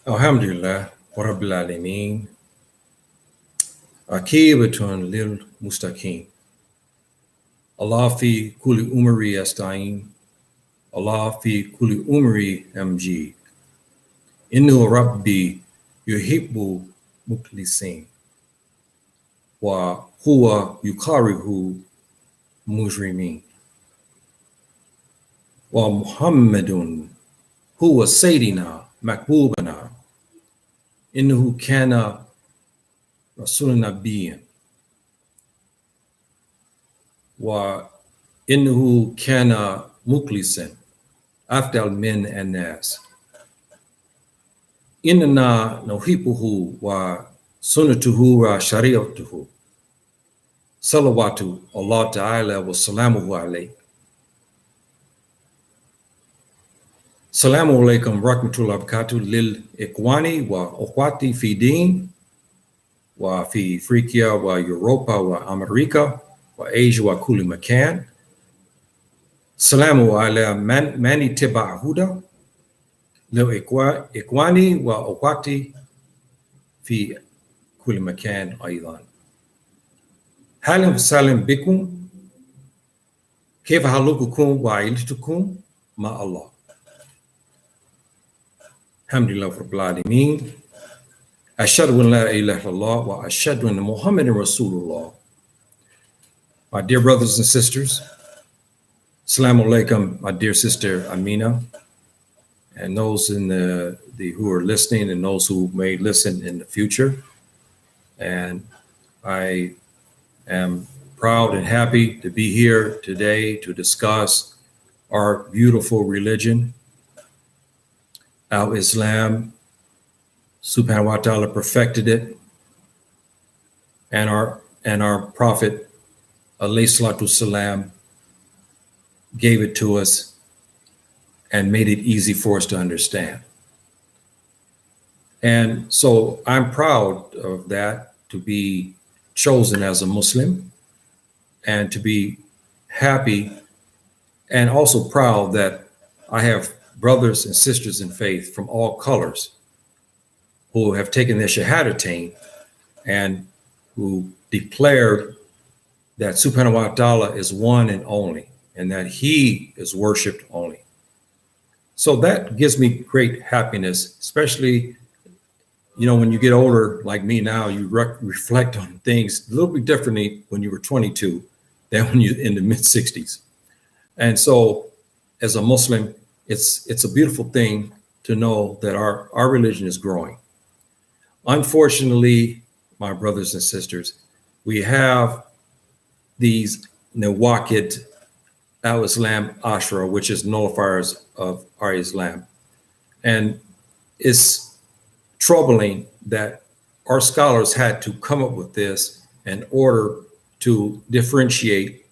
Alhamdulillah, wa rabbil alameen, akibatun lil mustaqim. Allah fi kulli umri asta'in, Allah fi kulli umri amjid. Innu rabbi yuhibbu mukhlisin, wa huwa yukarihu mujrimin. Wa Muhammadun huwa sayyidina makbubana, innahu kana rasul nabiyyan, wa innahu kana mukhlisan afdal min an-nas. Inna nuhibbuhu wa sunnatuhu wa shari'atuhu. Salawatu Allah ta'ala wasalamuhu عليه. Assalamu alaikum rahmatullahi wa barakatuh lil ikwani wa ukhwati fi din wa fi Afrika wa Europa wa Amerika wa Asia wa kulli makan. Salamu ala man ittaba huda lil ikwani wa ukhwati fi kulli makan aydan. Halim salim bikum, kayfa halukukum wa ailatukum ma Allah. Alhamdulillah rabbil alameen. Ashhadu an la ilaha illallah wa ashhadu anna Muhammadan Rasulullah. My dear brothers and sisters, Assalamu alaikum, my dear sister Amina, and those in the who are listening and those who may listen in the future. And I am proud and happy to be here today to discuss our beautiful religion, Al-Islam. Subhanahu wa ta'ala perfected it, and our Prophet, alayhi salatu salam, gave it to us and made it easy for us to understand. And so I'm proud of that, to be chosen as a Muslim, and to be happy and also proud that I have brothers and sisters in faith from all colors who have taken their shahadatain and who declared that Subhanahu wa ta'ala is one and only, and that he is worshiped only. So that gives me great happiness, especially, you know, when you get older like me now, you reflect on things a little bit differently when you were 22 than when you're in the mid 60s. And so as a Muslim, it's a beautiful thing to know that our religion is growing. Unfortunately, my brothers and sisters, we have these Nwaaqid al-Islam Ashra, which is nullifiers of our Islam. And it's troubling that our scholars had to come up with this in order to differentiate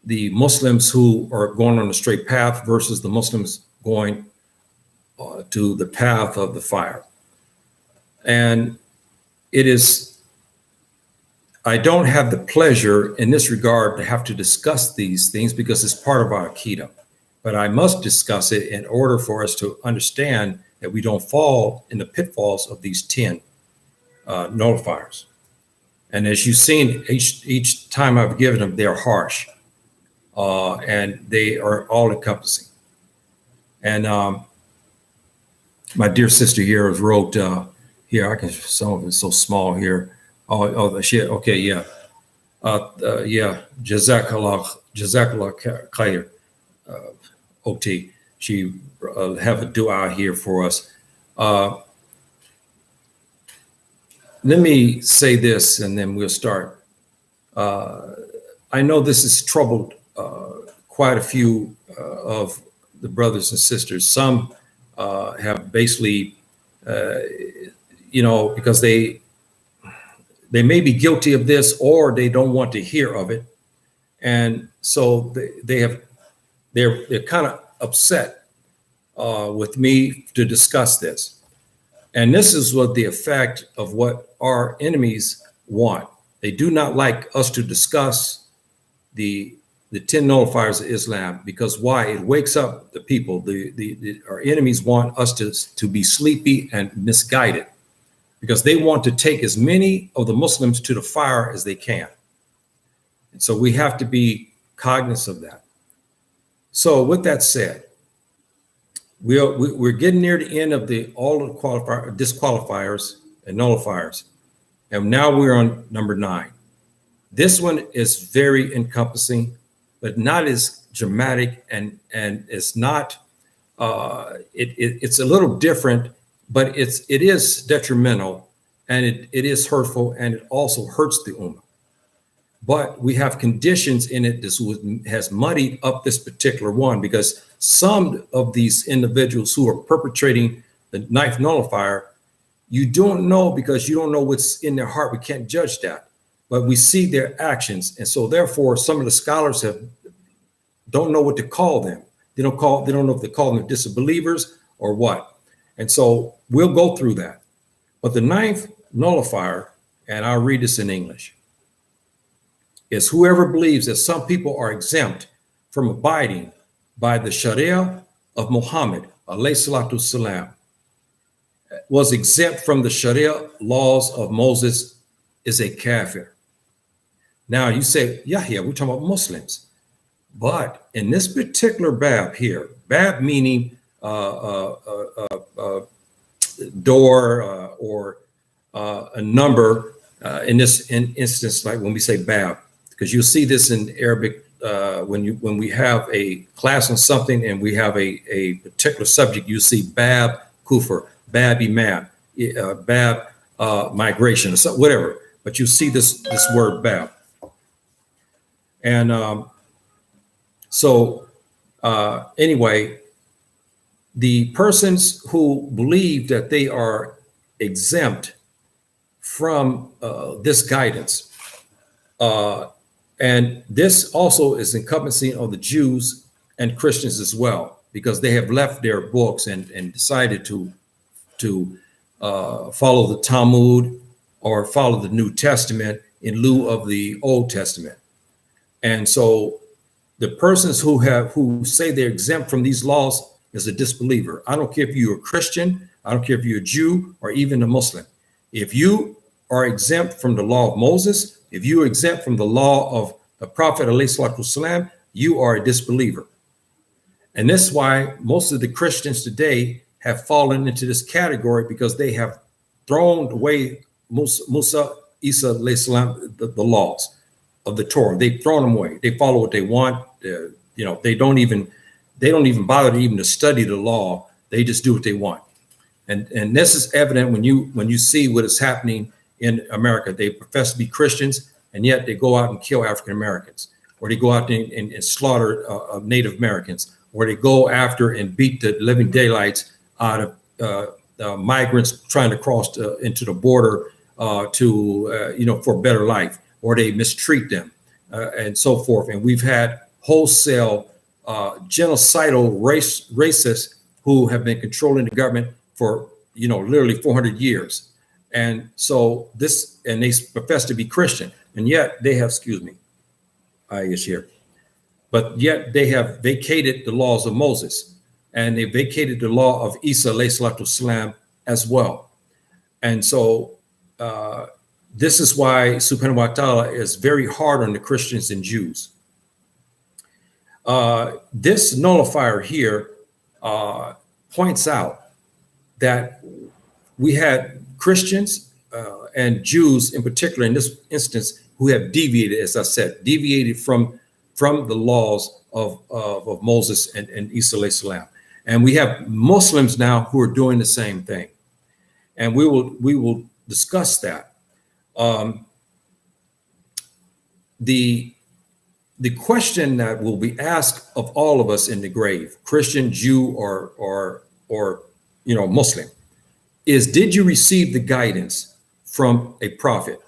the Muslims who are going on a straight path versus the Muslims going to the path of the fire. And it is, I don't have the pleasure in this regard to have to discuss these things because it's part of our Aqeedah, but I must discuss it in order for us to understand that we don't fall in the pitfalls of these 10 nullifiers. And as you've seen, each time I've given them, they're harsh, and they are all encompassing. And my dear sister here has wrote, here, I can, some of it's so small here. Oh, shit. Okay, yeah. Yeah. Jazakallah khair. OT. She have a dua here for us. Let me say this and then we'll start. I know this has troubled quite a few of the brothers and sisters. Some have basically because they may be guilty of this, or they don't want to hear of it. And so they're kind of upset with me to discuss this. And this is what the effect of what our enemies want. They do not like us to discuss the 10 nullifiers of Islam, because why? It wakes up the people. Our enemies want us to be sleepy and misguided, because they want to take as many of the Muslims to the fire as they can. And so we have to be cognizant of that. So with that said, we're getting near the end of all of the disqualifiers and nullifiers. And now we're on number 9. This one is very encompassing, but not as dramatic, and it's not, it's a little different, but it is detrimental, and it is hurtful, and it also hurts the ummah. But we have conditions in it that has muddied up this particular one, because some of these individuals who are perpetrating the 9th nullifier, you don't know, because you don't know what's in their heart. We can't judge that, but we see their actions. And so therefore, some of the scholars don't know what to call them. They don't know if they call them disbelievers or what. And so we'll go through that. But the 9th nullifier, and I'll read this in English, is whoever believes that some people are exempt from abiding by the Sharia of Muhammad, alayhi salatu salam, was exempt from the Sharia laws of Moses, is a kafir. Now you say, yeah, we're talking about Muslims. But in this particular bab here, bab meaning door or a number, in this instance, like when we say bab, because you'll see this in Arabic when we have a class on something and we have a particular subject, you see bab kufr, bab imam, bab migration, or so, whatever. But you see this word bab. And anyway, the persons who believe that they are exempt from this guidance, and this also is encompassing of the Jews and Christians as well, because they have left their books and decided to follow the Talmud or follow the New Testament in lieu of the Old Testament. And so the persons who say they're exempt from these laws is a disbeliever. I don't care if you're a Christian, I don't care if you're a Jew or even a Muslim. If you are exempt from the law of Moses, if you are exempt from the law of the Prophet ﷺ, you are a disbeliever. And that's why most of the Christians today have fallen into this category, because they have thrown away Musa, Isa, the laws of the Torah. They've thrown them away. They follow what they want. They don't even bother to study the law. They just do what they want. And this is evident when you see what is happening in America. They profess to be Christians, and yet they go out and kill African Americans, or they go out and slaughter Native Americans, or they go after and beat the living daylights out of migrants trying to cross into the border for a better life, or they mistreat them and so forth. And we've had wholesale genocidal racists who have been controlling the government for literally 400 years. And so and they profess to be Christian, and yet they have, but yet they have vacated the laws of Moses, and they vacated the law of Isa alayhi salatu salam as well. And so this is why subhanahu wa ta'ala is very hard on the Christians and Jews. This nullifier here points out that we had Christians and Jews in particular in this instance who have deviated, as I said, from the laws of Moses and Isa alayhi salam. And we have Muslims now who are doing the same thing. And we will discuss that. The question that will be asked of all of us in the grave, Christian, Jew, or Muslim, is, did you receive the guidance from a prophet?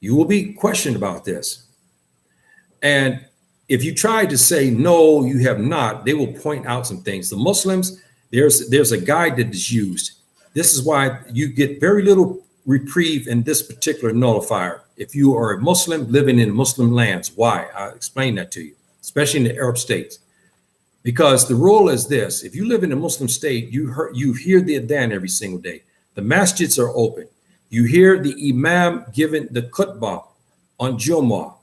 You will be questioned about this. And if you try to say, no, you have not, they will point out some things. The Muslims, there's a guide that is used. This is why you get very little reprieve in this particular nullifier. If you are a Muslim living in Muslim lands, why? I'll explain that to you, especially in the Arab states. Because the rule is this: if you live in a Muslim state, you hear the adhan every single day. The masjids are open. You hear the imam giving the khutbah on Jummah.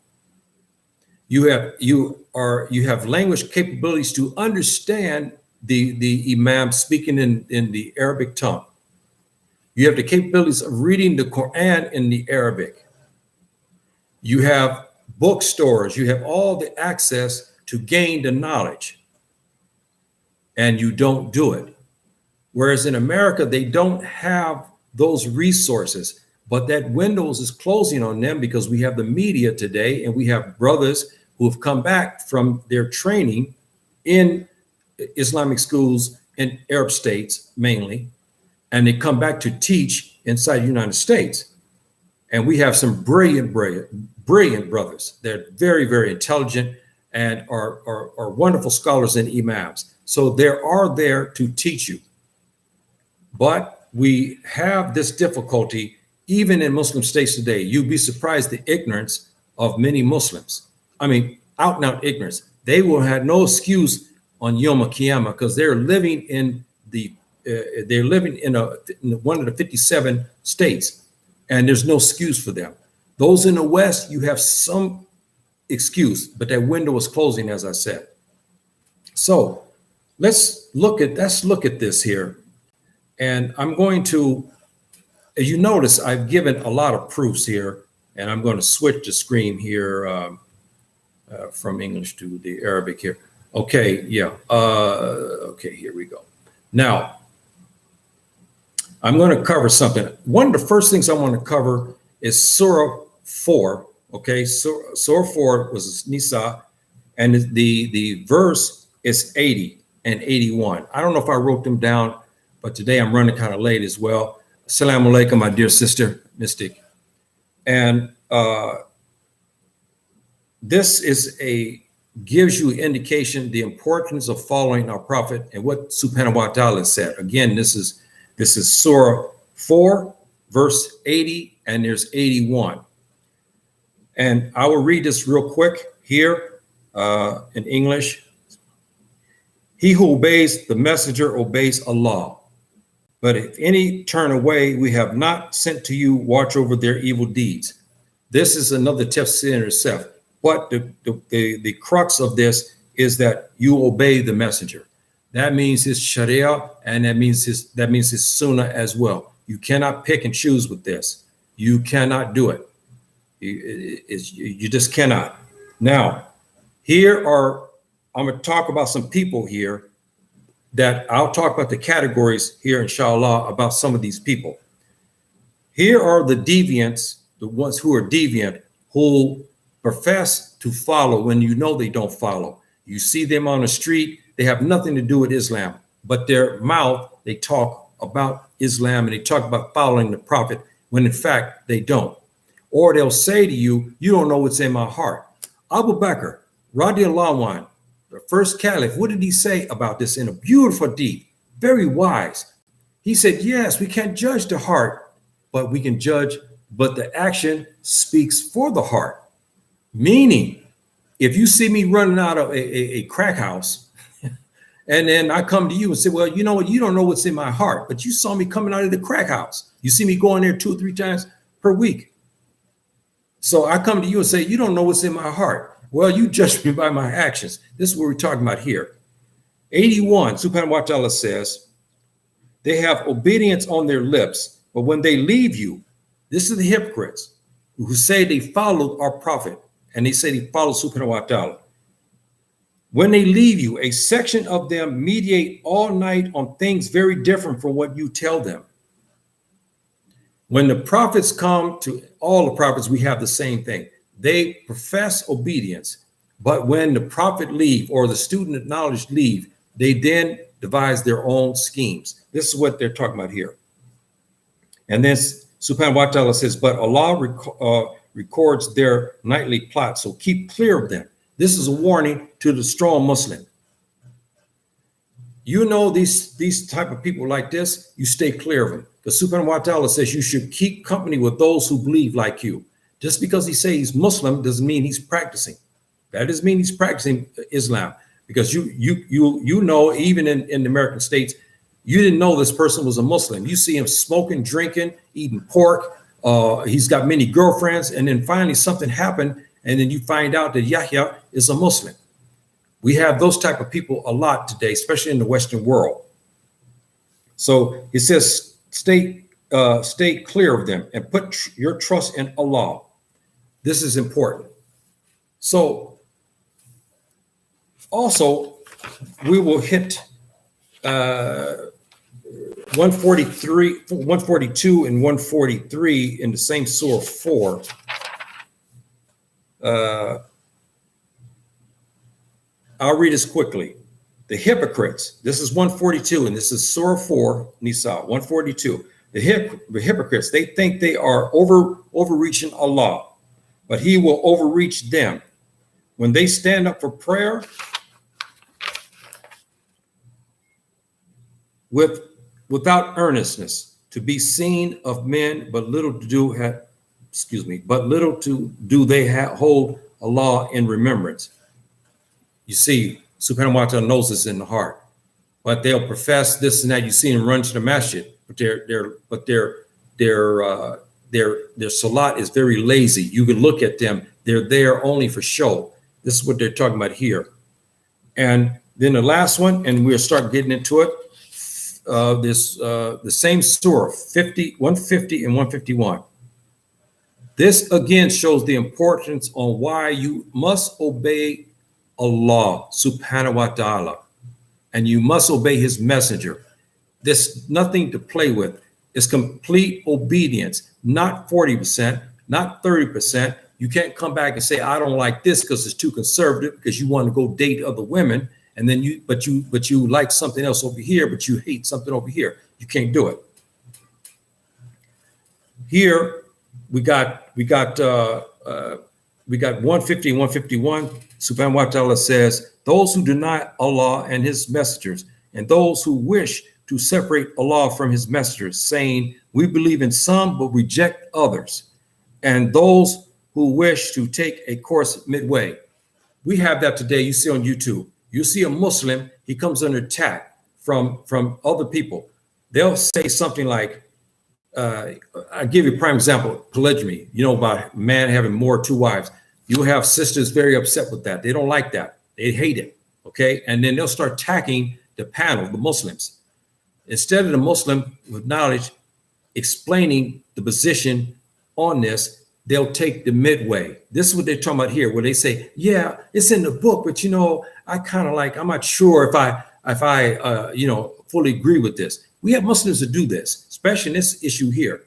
You have language capabilities to understand the imam speaking in the Arabic tongue. You have the capabilities of reading the Quran in the Arabic. You have bookstores. You have all the access to gain the knowledge. And you don't do it. Whereas in America, they don't have those resources, but that windows is closing on them because we have the media today, and we have brothers who have come back from their training in Islamic schools in Arab states mainly, and they come back to teach inside the United States. And we have some brilliant brothers. They're very, very intelligent and are wonderful scholars and imams. So they are there to teach you. But we have this difficulty even in Muslim states today. You'd be surprised the ignorance of many Muslims. I mean, out and out ignorance. They will have no excuse on Yom Kippur because they're living in one of the 57 states, and there's no excuse for them. Those in the West, you have some excuse, but that window is closing, as I said. So let's look at this here. And I'm going to, as you notice, I've given a lot of proofs here, and I'm going to switch the screen here from English to the Arabic here. Okay, yeah. Okay, here we go. Now, I'm going to cover something. One of the first things I want to cover is Surah 4. Okay, Surah 4 was Nisa, and the verse is 80 and 81. I don't know if I wrote them down, but today I'm running kind of late as well. Assalamu alaikum, my dear sister, Mystic. And this gives you indication the importance of following our prophet and what Subhanahu wa ta'ala said. Again, this is Surah 4, verse 80, and there's 81. And I will read this real quick here in English. He who obeys the messenger obeys Allah. But if any turn away, we have not sent to you watch over their evil deeds. This is another tafsir in itself. But the crux of this is that you obey the messenger. That means his sharia, and that means his sunnah as well. You cannot pick and choose with this. You cannot do it. You just cannot. Now, I'm going to talk about some people here that I'll talk about the categories here, inshallah, about some of these people. Here are the deviants, the ones who are deviant, who profess to follow when you know they don't follow. You see them on the street, they have nothing to do with Islam, but their mouth, they talk about Islam and they talk about following the prophet when in fact they don't. Or they'll say to you, you don't know what's in my heart. Abu Bakr, radiallahu anhu, the first caliph, what did he say about this in a beautiful deed? Very wise. He said, yes, we can't judge the heart, but we can judge, but the action speaks for the heart. Meaning, if you see me running out of a crack house, and then I come to you and say, well, you know what? You don't know what's in my heart, but you saw me coming out of the crack house. You see me going there 2 or 3 times per week. So I come to you and say, you don't know what's in my heart. Well, you judge me by my actions. This is what we're talking about here. 81, Subhanahu wa ta'ala says, they have obedience on their lips, but when they leave you, this is the hypocrites who say they followed our prophet and they say they follow Subhanahu wa ta'ala. When they leave you, a section of them mediate all night on things very different from what you tell them. When the prophets come to all the prophets, we have the same thing. They profess obedience, but when the prophet leave or the student of knowledge leave, they then devise their own schemes. This is what they're talking about here. And then Subhanahu wa ta'ala says, but Allah records their nightly plots, so keep clear of them. This is a warning to the strong Muslim. You know, these type of people like this, you stay clear of them. Because Subhanahu wa ta'ala says you should keep company with those who believe like you. Just because he says he's Muslim doesn't mean he's practicing. That doesn't mean he's practicing Islam. Because you know, even in the American states, you didn't know this person was a Muslim. You see him smoking, drinking, eating pork. He's got many girlfriends. And then finally something happened. And then you find out that Yahya is a Muslim. We have those type of people a lot today, especially in the Western world. So it says, stay clear of them and put your trust in Allah. This is important. So also, we will hit 143, 142 and 143 in the same Surah 4. I'll read this quickly. The hypocrites, this is 142, and this is Surah 4, Nisa, 142. The hypocrites, they think they are overreaching Allah, but he will overreach them. When they stand up for prayer without earnestness, to be seen of men, but little to do they hold Allah in remembrance. You see, Subhanahu wa ta'ala knows this in the heart, but they'll profess this and that. You see them run to the masjid, but their salat is very lazy. You can look at them; they're there only for show. This is what they're talking about here. And then the last one, and we'll start getting into it. The same surah, 150 and 151. This again shows the importance on why you must obey Allah subhanahu wa ta'ala, and you must obey his messenger. There's nothing to play with. It's complete obedience, not 40%, not 30%. You can't come back and say, I don't like this because it's too conservative, because you want to go date other women, and then you like something else over here, but you hate something over here. You can't do it. Here we got 150 and 151. Subhanahu wa ta'ala says, those who deny Allah and his messengers, and those who wish to separate Allah from his messengers, saying, we believe in some but reject others, and those who wish to take a course midway. We have that today. You see on YouTube. You see a Muslim, he comes under attack from other people. They'll say something like, I give you a prime example, polygamy, you know, about a man having more than 2 wives. You have sisters very upset with that. They don't like that. They hate it. Okay. And then they'll start attacking the panel, the Muslims. Instead of the Muslim with knowledge explaining the position on this, they'll take the midway. This is what they're talking about here, where they say, yeah, it's in the book, but you know, I'm not sure if I fully agree with this. We have Muslims that do this, especially in this issue here.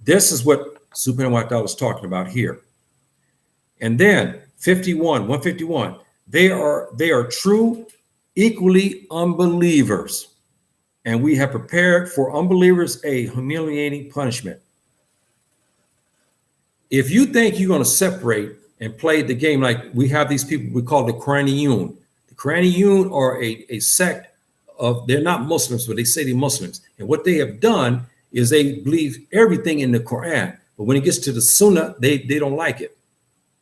This is what Subhanahu wa ta'ala is talking about here. And then 151, they are true, equally unbelievers. And we have prepared for unbelievers a humiliating punishment. If you think you're going to separate and play the game, like we have these people we call the Quraniyun. The Quraniyun are a sect of, they're not Muslims, but they say they're Muslims. And what they have done is they believe everything in the Quran. But when it gets to the Sunnah, they don't like it.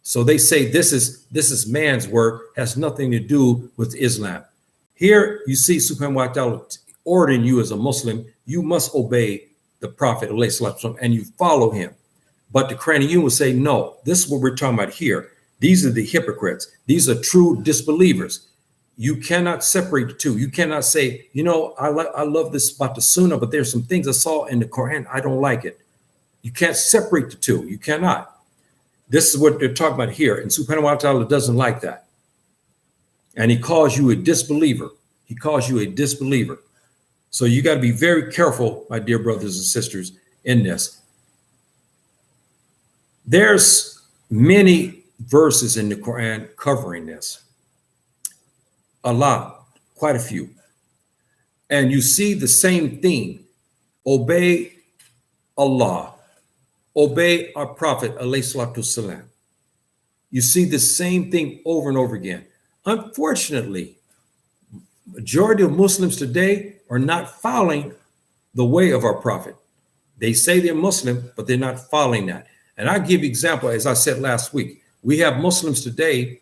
So they say this is man's work, has nothing to do with Islam. Here you see Subhanahu wa ta'ala ordering you as a Muslim, you must obey the Prophet and you follow him. But the Quraniyun will say, no, this is what we're talking about here. These are the hypocrites. These are true disbelievers. You cannot separate the two. You cannot say, you know, I love this about the Sunnah, but there's some things I saw in the Quran, I don't like it. You can't separate the two. You cannot. This is what they're talking about here. And Subhanahu wa ta'ala doesn't like that. And he calls you a disbeliever. He calls you a disbeliever. So you got to be very careful, my dear brothers and sisters, in this. There's many verses in the Quran covering this. A lot, quite a few. And you see the same theme. Obey Allah. Obey our Prophet, alayhi salatu wasalam. You see the same thing over and over again. Unfortunately, majority of Muslims today are not following the way of our Prophet. They say they're Muslim, but they're not following that. And I give you example, as I said last week, we have Muslims today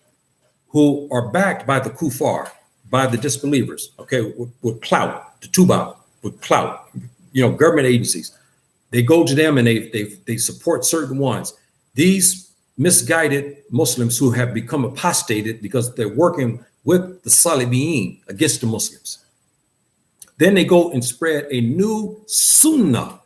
who are backed by the kuffar, by the disbelievers, okay, with clout, the tuba, with clout, government agencies. They go to them and they support certain ones. These misguided Muslims who have become apostated because they're working with the Salibiyin against the Muslims. Then they go and spread a new sunnah,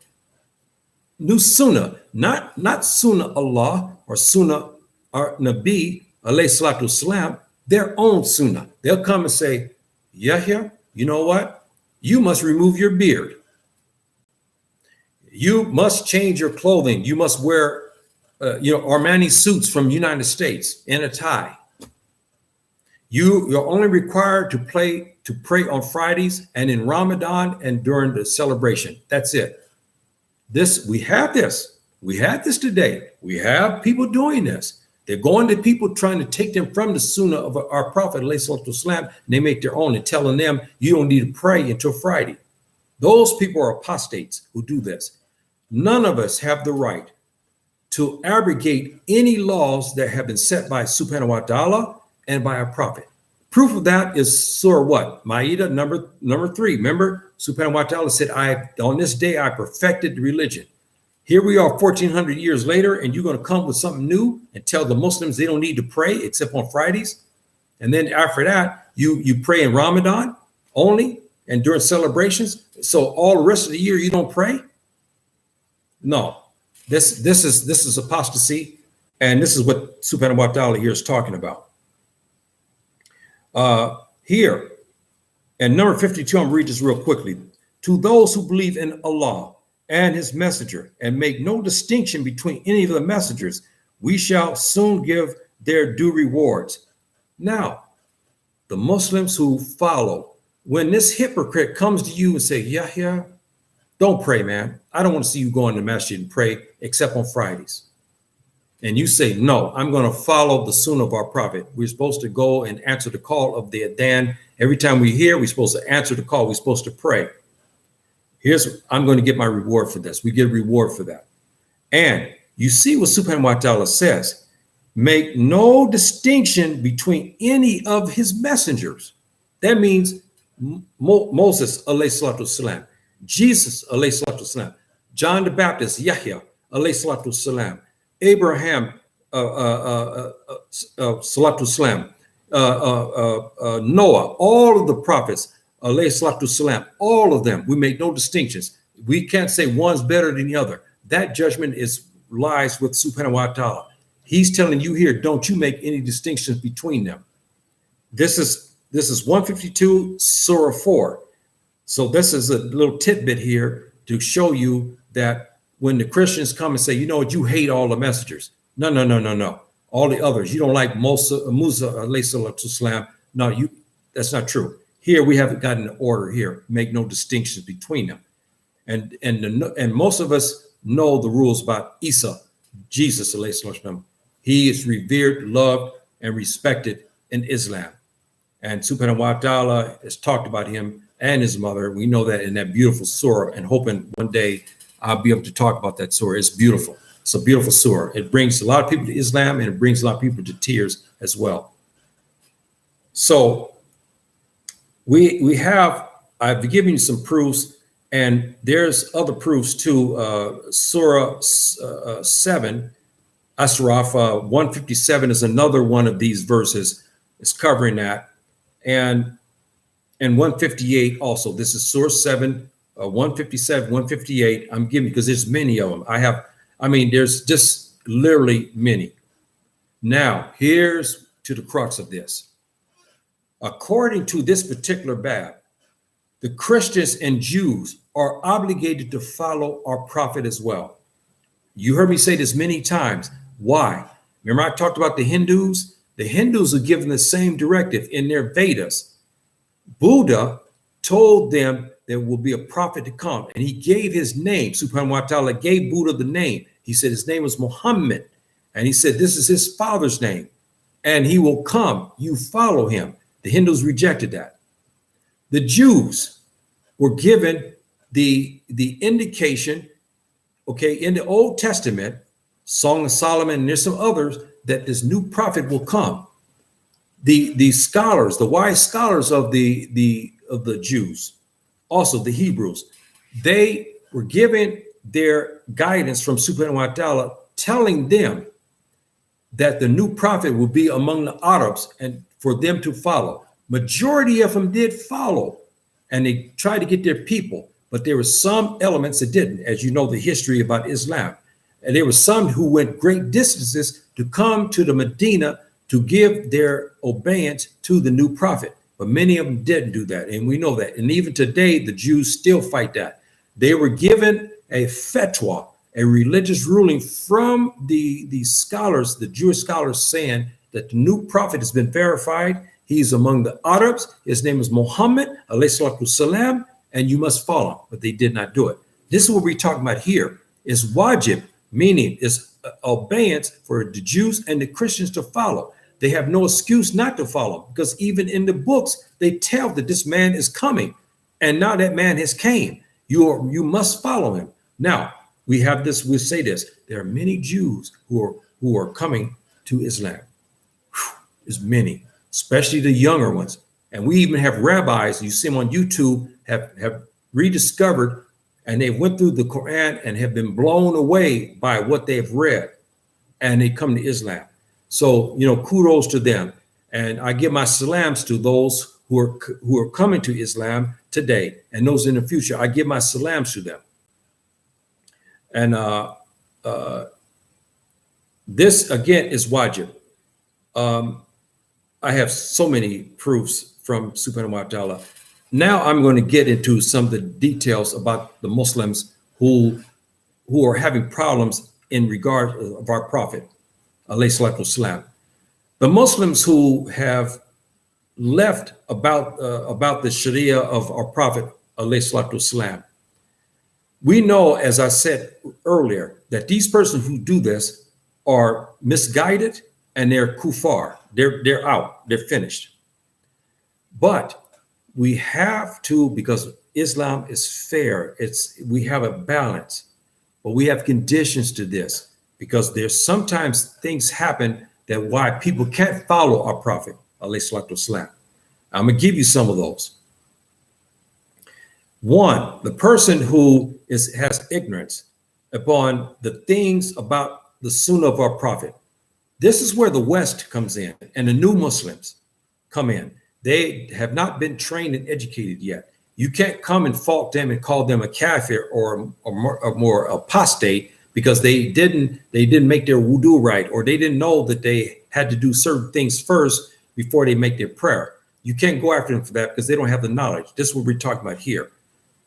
not sunnah Allah or sunnah or Nabi, alayhi salatu wasalam, their own sunnah. They'll come and say, Yahya, you know what? You must remove your beard. You must change your clothing. You must wear, Armani suits from the United States and a tie. You're only required to pray on Fridays and in Ramadan and during the celebration. That's it. We have this today. We have people doing this. They're going to people trying to take them from the sunnah of our Prophet, alayhi salatu wasalam, and they make their own and telling them you don't need to pray until Friday. Those people are apostates who do this. None of us have the right to abrogate any laws that have been set by subhanahu wa ta'ala and by our Prophet. Proof of that is Surah what? Ma'idah number 3. Remember, subhanahu wa ta'ala said, on this day I perfected the religion. Here we are 1400 years later, and you're going to come with something new and tell the Muslims they don't need to pray except on Fridays. And then after that, you pray in Ramadan only and during celebrations. So all the rest of the year you don't pray? No, this is apostasy, and this is what subhanahu wa ta'ala here is talking about. Here, and number 52, I'm going to read this real quickly. To those who believe in Allah and his messenger and make no distinction between any of the messengers, we shall soon give their due rewards. Now, the Muslims who follow, when this hypocrite comes to you and say, Yahya, don't pray, man. I don't want to see you go in the masjid and pray except on Fridays. And you say, no, I'm going to follow the sunnah of our Prophet. We're supposed to go and answer the call of the adhan. Every time we hear, we're supposed to answer the call. We're supposed to pray. I'm going to get my reward for this. We get a reward for that. And you see what subhanahu wa ta'ala says. Make no distinction between any of his messengers. That means Moses, alayhi salatu wasalam, Jesus, alayhi salatu wasalam, John the Baptist, Yahya, alayhi salatu wasalam, Abraham, salatu wasalam, Noah, all of the prophets, alayhi salatu wasalam, all of them. We make no distinctions. We can't say one's better than the other. That judgment lies with subhanahu wa ta'ala. He's telling you here, don't you make any distinctions between them. This is 152, Surah 4. So this is a little tidbit here to show you that when the Christians come and say, you know what, you hate all the messengers. No. All the others. You don't like Musa, alayhi salatu wasalam. No, that's not true. Here we haven't gotten an order here. Make no distinctions between them. And most of us know the rules about Isa, Jesus, alayhi salatu wasalam. He is revered, loved, and respected in Islam. And subhanahu wa ta'ala has talked about him and his mother. We know that in that beautiful surah, and hoping one day I'll be able to talk about that surah. It's beautiful. It's a beautiful surah. It brings a lot of people to Islam, and it brings a lot of people to tears as well. So I've given you some proofs, and there's other proofs too. Surah 7, Ashraf 157 is another one of these verses. It's covering that. And 158 also. This is Surah 7, 157, 158. I'm giving because there's many of them. There's just literally many. Now, here's to the crux of this. According to this particular bab, the Christians and Jews are obligated to follow our Prophet as well. You heard me say this many times. Why? Remember I talked about the Hindus? The Hindus are given the same directive in their Vedas. Buddha told them there will be a prophet to come. And he gave his name. Subhanahu wa ta'ala gave Buddha the name. He said his name was Muhammad. And he said, this is his father's name. And he will come. You follow him. The Hindus rejected that. The Jews were given the indication, okay, in the Old Testament, Song of Solomon, and there's some others, that this new prophet will come. The scholars, the wise scholars of the Jews, also the Hebrews, they were given their guidance from Subhanahu wa ta'ala, telling them that the new prophet will be among the Arabs and for them to follow. Majority of them did follow, and they tried to get their people, but there were some elements that didn't, as you know the history about Islam. And there were some who went great distances to come to the Medina to give their obedience to the new prophet. But many of them didn't do that, and we know that. And even today, the Jews still fight that. They were given a fatwa, a religious ruling from the scholars, the Jewish scholars, saying that the new prophet has been verified. He's among the Arabs. His name is Muhammad, alayhi salatu wasalam, and you must follow him. But they did not do it. This is what we're talking about here, is wajib, meaning is obedience for the Jews and the Christians to follow. They have no excuse not to follow, because even in the books, they tell that this man is coming. And now that man has came. You must follow him. Now, we have this, we'll say this. There are many Jews who are coming to Islam. There's many, especially the younger ones. And we even have rabbis, you see them on YouTube, have rediscovered, and they went through the Quran and have been blown away by what they've read. And they come to Islam. So, kudos to them. And I give my salams to those who are coming to Islam today, and those in the future. I give my salams to them. And this, again, is wajib. I have so many proofs from Subhanahu wa ta'ala. Now I'm going to get into some of the details about the Muslims who are having problems in regard of our prophet, alayhi salatu wasalam. The Muslims who have left about the Sharia of our prophet, alayhi salatu wasalam, we know, as I said earlier, that these persons who do this are misguided and they're kuffar. They're out. They're finished. But we have to, because Islam is fair. We have a balance, but we have conditions to this, because there's sometimes things happen that why people can't follow our prophet, alayhi salatu wasalam. I'm gonna give you some of those. One, the person who has ignorance upon the things about the Sunnah of our prophet. This is where the West comes in and the new Muslims come in. They have not been trained and educated yet. You can't come and fault them and call them a kafir or more apostate because they didn't make their wudu right, or they didn't know that they had to do certain things first before they make their prayer. You can't go after them for that because they don't have the knowledge. This is what we're talking about here.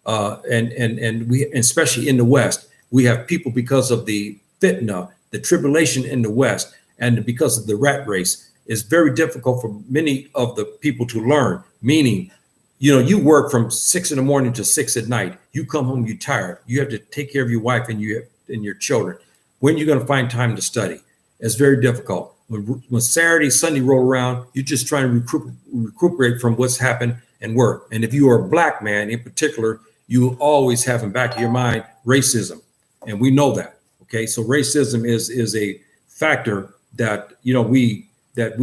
And we, especially in the West, we have people, because of the fitna, the tribulation in the West, and because of the rat race, it's very difficult for many of the people to learn. Meaning, you work from 6 in the morning to 6 at night. You come home, you're tired. You have to take care of your wife and your children. When are you going to find time to study? It's very difficult. When Saturday, Sunday roll around, you're just trying to recuperate from what's happened and work. And if you are a black man in particular, you always have in the back of your mind racism, and we know that. Okay, so racism is a factor that we have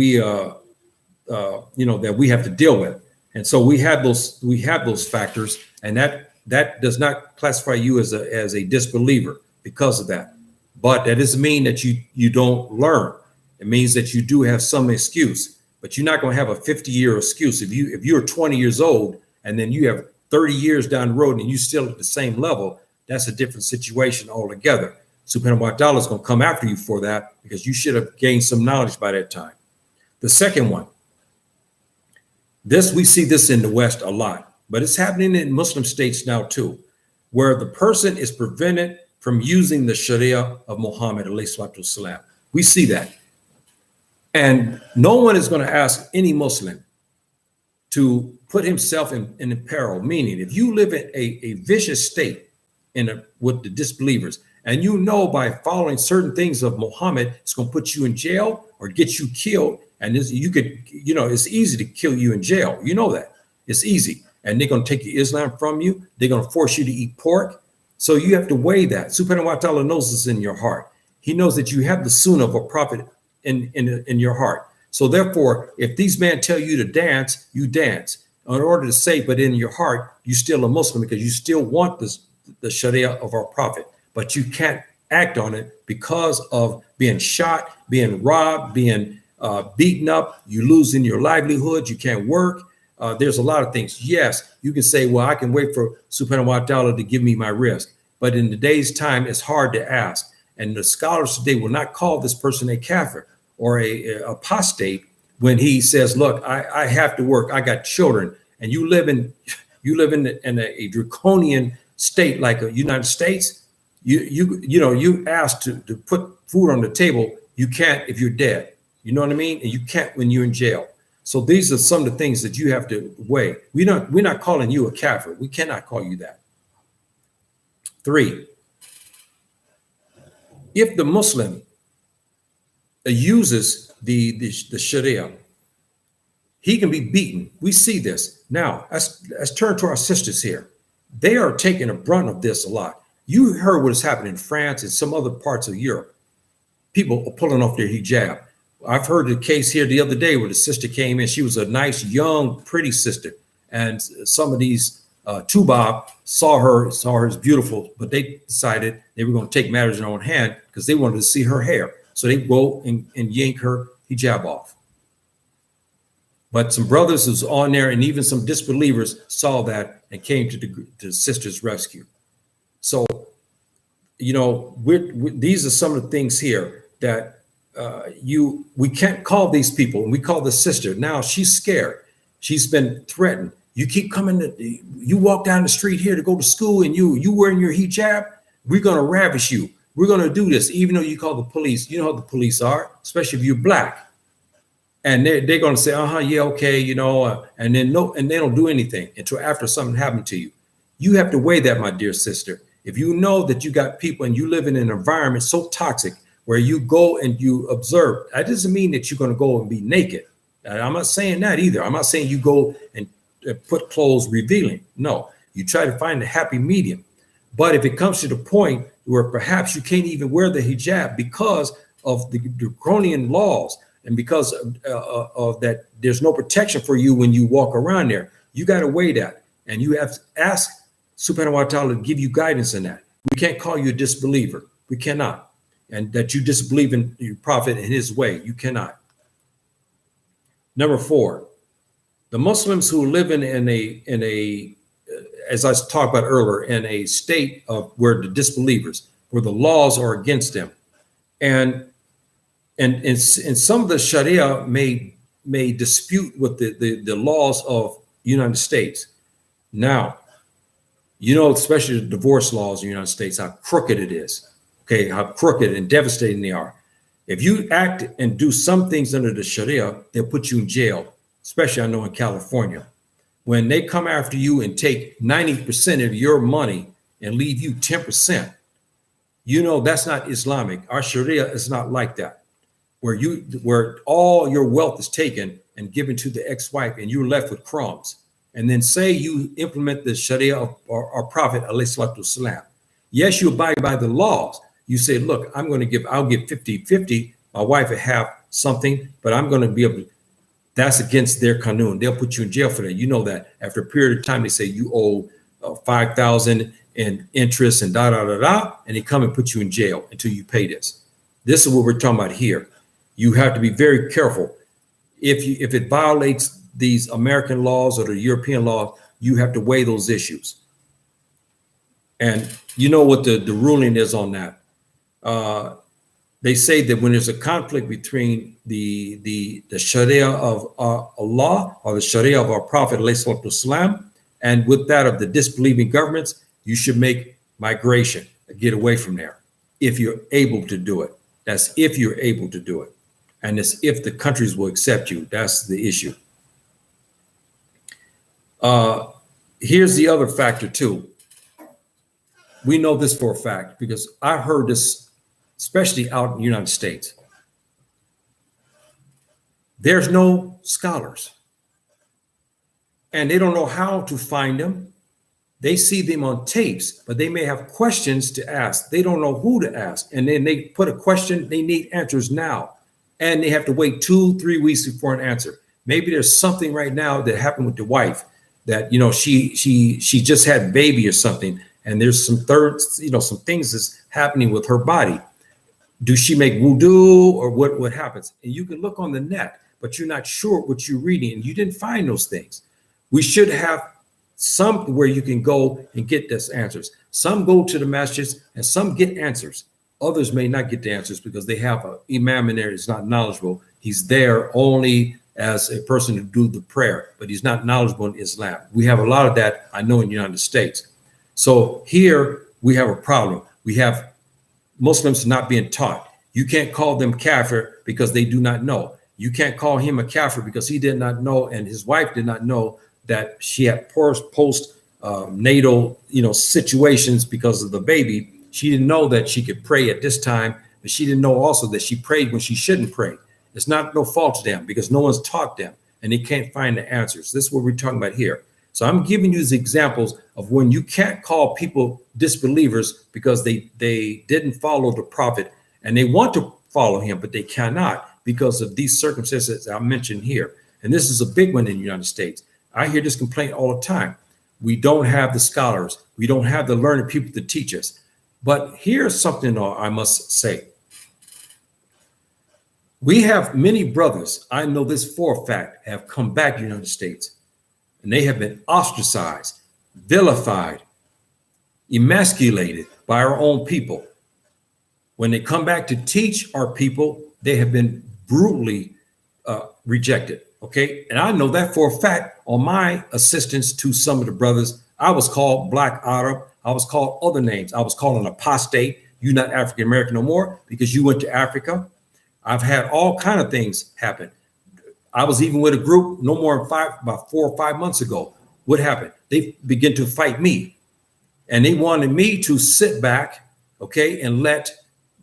to deal with, and so we have those factors, and that does not classify you as a disbeliever because of that. But that doesn't mean that you don't learn. It means that you do have some excuse, but you're not going to have a 50-year excuse. If you're 20 years old and then you have 30 years down the road and you still at the same level, that's a different situation altogether. Subhanahu wa ta'ala is going to come after you for that, because you should have gained some knowledge by that time. The second one, we see this in the West a lot, but it's happening in Muslim states now too, where the person is prevented from using the Sharia of Muhammad alayhi salatu wasalam. We see that. And no one is going to ask any Muslim, to put himself in peril. Meaning, if you live in a vicious state with the disbelievers, and you know by following certain things of Muhammad, it's going to put you in jail or get you killed. And it's easy to kill you in jail. You know that. It's easy. And they're going to take your Islam from you. They're going to force you to eat pork. So you have to weigh that. Subhanahu wa ta'ala knows this in your heart. He knows that you have the Sunnah of a prophet in your heart. So therefore, if these men tell you to dance, you dance. In order to say, but in your heart, you still a Muslim because you still want the Sharia of our prophet. But you can't act on it because of being shot, being robbed, being beaten up. You losing your livelihood. You can't work. There's a lot of things. Yes, you can say, well, I can wait for Subhanahu wa ta'ala to give me my risk. But in today's time, it's hard to ask. And the scholars today will not call this person a kafir or a apostate when he says, look, I have to work. I got children. And you live in a draconian state like the United States. You asked to put food on the table. You can't if you're dead. You know what I mean? And you can't when you're in jail. So these are some of the things that you have to weigh. We're not calling you a kafir. We cannot call you that. 3, if the Muslim uses the Sharia, he can be beaten. We see this. Now, let's turn to our sisters here. They are taking a brunt of this a lot. You heard what is happening in France and some other parts of Europe. People are pulling off their hijab. I've heard the case here the other day where the sister came in. She was a nice, young, pretty sister. And some of these Tubab saw her as beautiful, but they decided they were going to take matters in their own hand because they wanted to see her hair. So they go and yank her hijab off. But some brothers who's on there and even some disbelievers saw that and came to the sister's rescue. So, these are some of the things here that we can't call these people, and we call the sister. Now she's scared. She's been threatened. You keep coming you walk down the street here to go to school and you wearing your hijab, we're going to ravish you. We're going to do this, even though you call the police. You know how the police are, especially if you're black. And they're going to say, yeah, okay, and then and they don't do anything until after something happened to you. You have to weigh that, my dear sister. If you know that you got people and you live in an environment so toxic where you go and you observe, that doesn't mean that you're going to go and be naked. And I'm not saying that either. I'm not saying you go and put clothes revealing. No, you try to find a happy medium. But if it comes to the point where perhaps you can't even wear the hijab because of the draconian laws and because of that, there's no protection for you when you walk around there, you got to weigh that. And you have to ask Subhanahu wa ta'ala to give you guidance in that. We can't call you a disbeliever. We cannot. And that you disbelieve in your prophet and his way. You cannot. Number 4, the Muslims who live in a as I talked about earlier, in a state of where the disbelievers, where the laws are against them. And some of the Sharia may dispute with the laws of the United States. Now, especially the divorce laws in the United States, how crooked it is. Okay, how crooked and devastating they are. If you act and do some things under the Sharia, they'll put you in jail, especially I know in California. When they come after you and take 90% of your money and leave you 10%, that's not Islamic. Our Sharia is not like that, where all your wealth is taken and given to the ex-wife and you're left with crumbs. And then say you implement the Sharia of our prophet, alayhi salatu wasalam. Yes, you abide by the laws. You say, look, I'll give 50-50. My wife will have something, but I'm going to be able to. That's against their kanun. They'll put you in jail for that. You know that. After a period of time, they say you owe $5,000 in interest and and they come and put you in jail until you pay this. This is what we're talking about here. You have to be very careful. If it violates these American laws or the European laws, you have to weigh those issues. And you know what the ruling is on that. They say that when there's a conflict between the Sharia of Allah or the Sharia of our Prophet ﷺ, and with that of the disbelieving governments, you should make migration, get away from there if you're able to do it. That's if you're able to do it. And it's if the countries will accept you. That's the issue. Here's the other factor too. We know this for a fact because I heard this, especially out in the United States. There's no scholars, and they don't know how to find them. They see them on tapes, but they may have questions to ask. They don't know who to ask. And then they put a question, they need answers now. And they have to wait 2-3 weeks before an answer. Maybe there's something right now that happened with the wife that, she just had a baby or something. And there's some some things that's happening with her body. Do she make wudu or what happens? And you can look on the net, but you're not sure what you're reading and you didn't find those things. We should have some where you can go and get those answers. Some go to the masjids and some get answers. Others may not get the answers because they have an imam in there that's not knowledgeable. He's there only as a person to do the prayer, but he's not knowledgeable in Islam. We have a lot of that, I know, in the United States. So here we have a problem. We have Muslims not being taught. You can't call them kafir because they do not know. You can't call him a kafir because he did not know and his wife did not know that she had post-natal, situations because of the baby. She didn't know that she could pray at this time, but she didn't know also that she prayed when she shouldn't pray. It's not no fault to them because no one's taught them and they can't find the answers. This is what we're talking about here. So I'm giving you the examples of when you can't call people disbelievers because they didn't follow the prophet and they want to follow him, but they cannot because of these circumstances I mentioned here. And this is a big one in the United States. I hear this complaint all the time. We don't have the scholars. We don't have the learned people to teach us. But here's something I must say. We have many brothers, I know this for a fact, have come back to the United States and they have been ostracized, vilified, emasculated by our own people. When they come back to teach our people, they have been brutally rejected. Okay. And I know that for a fact on my assistance to some of the brothers. I was called Black Arab. I was called other names. I was called an apostate. You're not African American no more because you went to Africa. I've had all kind of things happen. I was even with a group no more than about 4 or 5 months ago. What happened? They began to fight me and they wanted me to sit back, okay, and let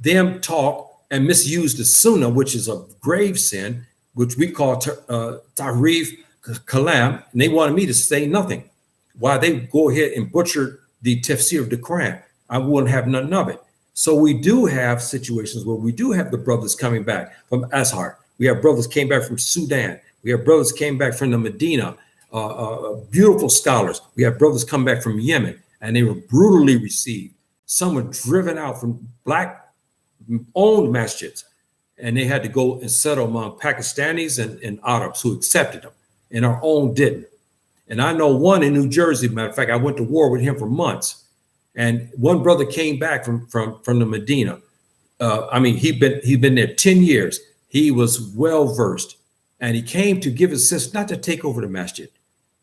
them talk and misuse the Sunnah, which is a grave sin, which we call Tahrif Kalam, and they wanted me to say nothing. While they go ahead and butcher the tafsir of the Quran, I wouldn't have none of it. So we do have situations where we do have the brothers coming back from Azhar. We have brothers came back from Sudan. We have brothers came back from the Medina, beautiful scholars. We have brothers come back from Yemen, and they were brutally received. Some were driven out from Black-owned masjids, and they had to go and settle among Pakistanis and Arabs who accepted them, and our own didn't. And I know one in New Jersey. Matter of fact, I went to war with him for months. And one brother came back from the Medina. He'd been there 10 years. He was well versed, and he came to give his sister, not to take over the masjid.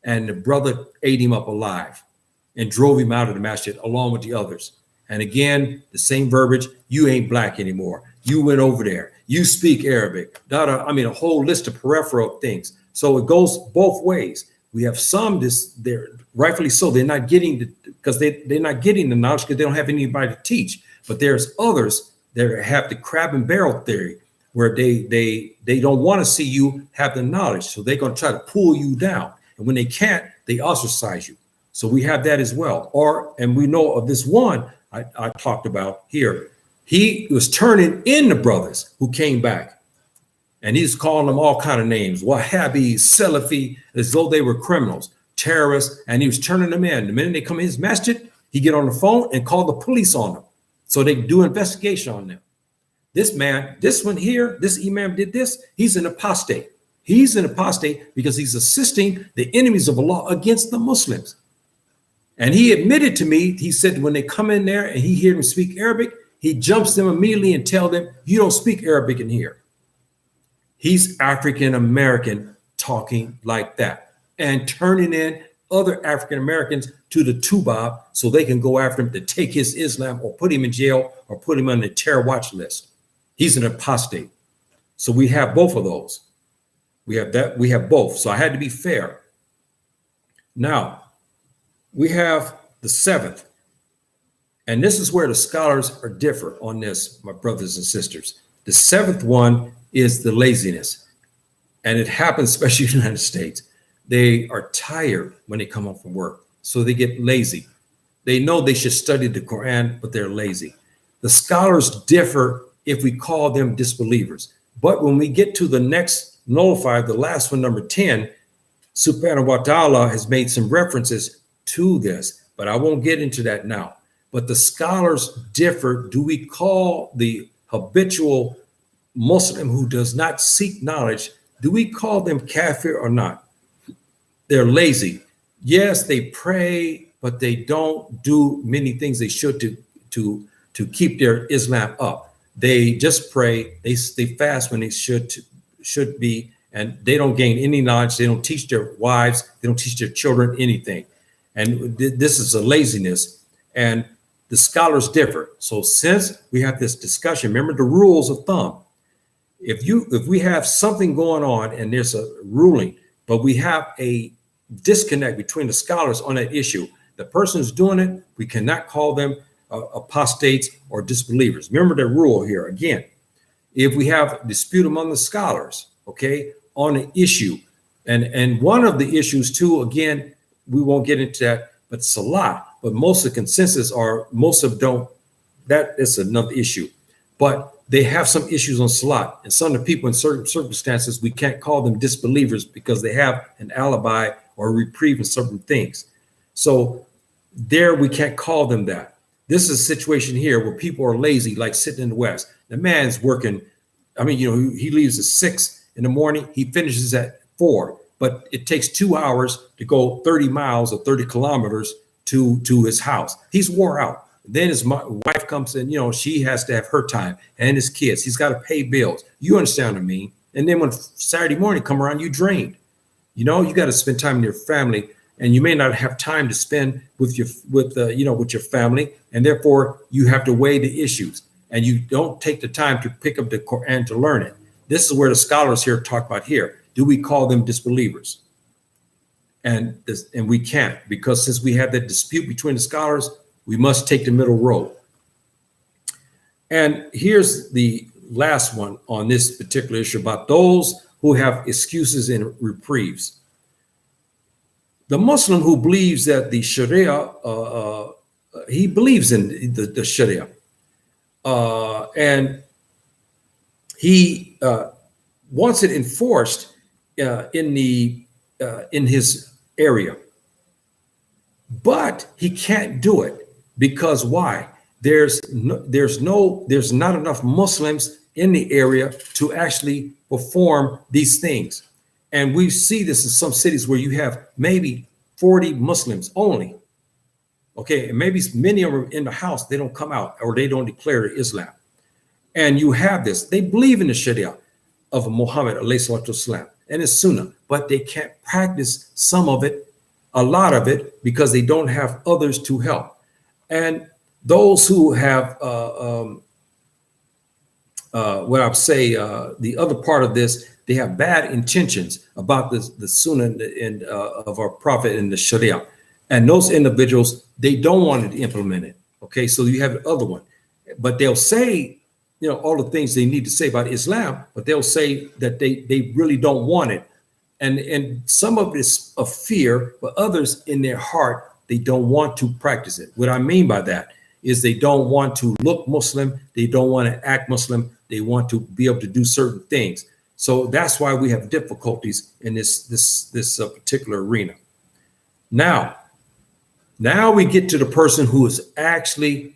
And the brother ate him up alive and drove him out of the masjid along with the others. And again, the same verbiage: you ain't Black anymore. You went over there. You speak Arabic. A whole list of peripheral things. So it goes both ways. We have some they're rightfully so. They're not getting they're not getting the knowledge because they don't have anybody to teach. But there's others that have the crab and barrel theory, where they don't want to see you have the knowledge, so they're going to try to pull you down. And when they can't, they ostracize you. So we have that as well. And we know of this one I talked about here. He was turning in the brothers who came back, and he's calling them all kind of names: Wahhabi, Salafi, as though they were criminals, terrorists, and he was turning them in. The minute they come in his masjid, he get on the phone and call the police on them so they can do investigation on them. This man, this one here, this imam did this. He's an apostate. He's an apostate because he's assisting the enemies of Allah against the Muslims. And he admitted to me, he said when they come in there and he hears them speak Arabic, he jumps them immediately and tell them, you don't speak Arabic in here. He's African American talking like that and turning in other African Americans to the Tubab so they can go after him to take his Islam or put him in jail or put him on the terror watch list. He's an apostate. So we have both of those. We have that. We have both. So I had to be fair. Now, we have the seventh. And this is where the scholars are differ on this, my brothers and sisters. The seventh one is the laziness. And it happens, especially in the United States. They are tired when they come home from work, so they get lazy. They know they should study the Quran, but they're lazy. The scholars differ if we call them disbelievers. But when we get to the next nullifier, the last one, number 10, subhanahu wa ta'ala has made some references to this, but I won't get into that now. But the scholars differ. Do we call the habitual Muslim who does not seek knowledge, do we call them kafir or not? They're lazy. Yes, they pray, but they don't do many things they should to keep their Islam up. They just pray. They fast when they should be, and they don't gain any knowledge. They don't teach their wives. They don't teach their children anything. And this is a laziness. And the scholars differ. So since we have this discussion, remember the rules of thumb. If we have something going on and there's a ruling, but we have a disconnect between the scholars on that issue, the person who's doing it, we cannot call them apostates or disbelievers. Remember the rule here again. If we have a dispute among the scholars, okay, on an issue, and one of the issues too, again, we won't get into that, but salat, but most of the consensus are, most of don't, that is another issue. But they have some issues on salat, and some of the people in certain circumstances, we can't call them disbelievers because they have an alibi or a reprieve in certain things. So there we can't call them that. This is a situation here where people are lazy, like sitting in the West. The man's working, I mean, he leaves at 6 in the morning, he finishes at 4, but it takes 2 hours to go 30 miles or 30 kilometers to his house. He's wore out. Then his wife comes in, she has to have her time, and his kids. He's got to pay bills. You understand what I mean? And then when Saturday morning come around, you drained. You got to spend time with your family, and you may not have time to spend with your family, and therefore you have to weigh the issues, and you don't take the time to pick up the Quran to learn it. This is where the scholars here talk about here. Do we call them disbelievers? And we can't, because since we have that dispute between the scholars, we must take the middle road. And here's the last one on this particular issue about those who have excuses and reprieves. The Muslim who believes that the Sharia, he believes in the Sharia, and he wants it enforced in his area, but he can't do it because why? There's not enough Muslims in the area to actually perform these things. And we see this in some cities where you have maybe 40 Muslims only. Okay, and maybe many of them in the house, they don't come out or they don't declare Islam. And you have this, they believe in the Sharia of Muhammad alayhi salatu wasalam and his Sunnah, but they can't practice some of it, a lot of it, because they don't have others to help. And those who have, the other part of this, they have bad intentions about the Sunnah and of our Prophet and the Sharia. And those individuals, they don't want to implement it. Okay, so you have the other one. But they'll say, all the things they need to say about Islam, but they'll say that they really don't want it. And some of it's of fear, but others in their heart, they don't want to practice it. What I mean by that is they don't want to look Muslim. They don't want to act Muslim. They want to be able to do certain things. So that's why we have difficulties in this particular arena. Now we get to the person who is actually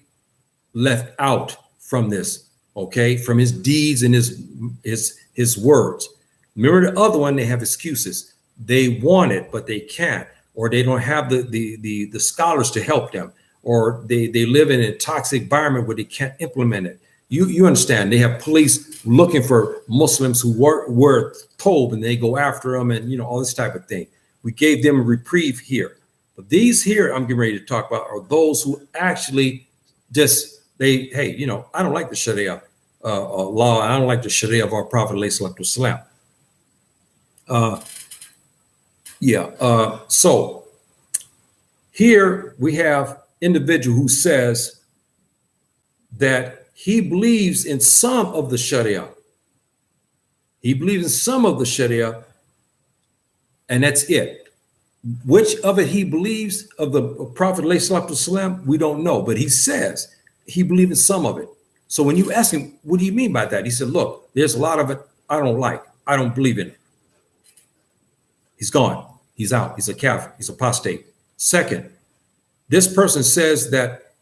left out from this, okay, from his deeds and his words. Remember the other one, they have excuses. They want it, but they can't, or they don't have the scholars to help them, or they live in a toxic environment where they can't implement it. You understand, they have police looking for Muslims who were told, and they go after them and, all this type of thing. We gave them a reprieve here. But these here I'm getting ready to talk about are those who actually just, I don't like the Sharia law. I don't like the Sharia of our Prophet, alayhi salatu wasalam. So Here we have individual who says that he believes in some of the Sharia. He believes in some of the Sharia, and that's it. Which of it he believes of the Prophet, ﷺ, we don't know, but he says he believes in some of it. So when you ask him, what do you mean by that? He said, look, there's a lot of it I don't like. I don't believe in it. He's gone. He's out. He's a kafir. He's apostate. Second, this person says that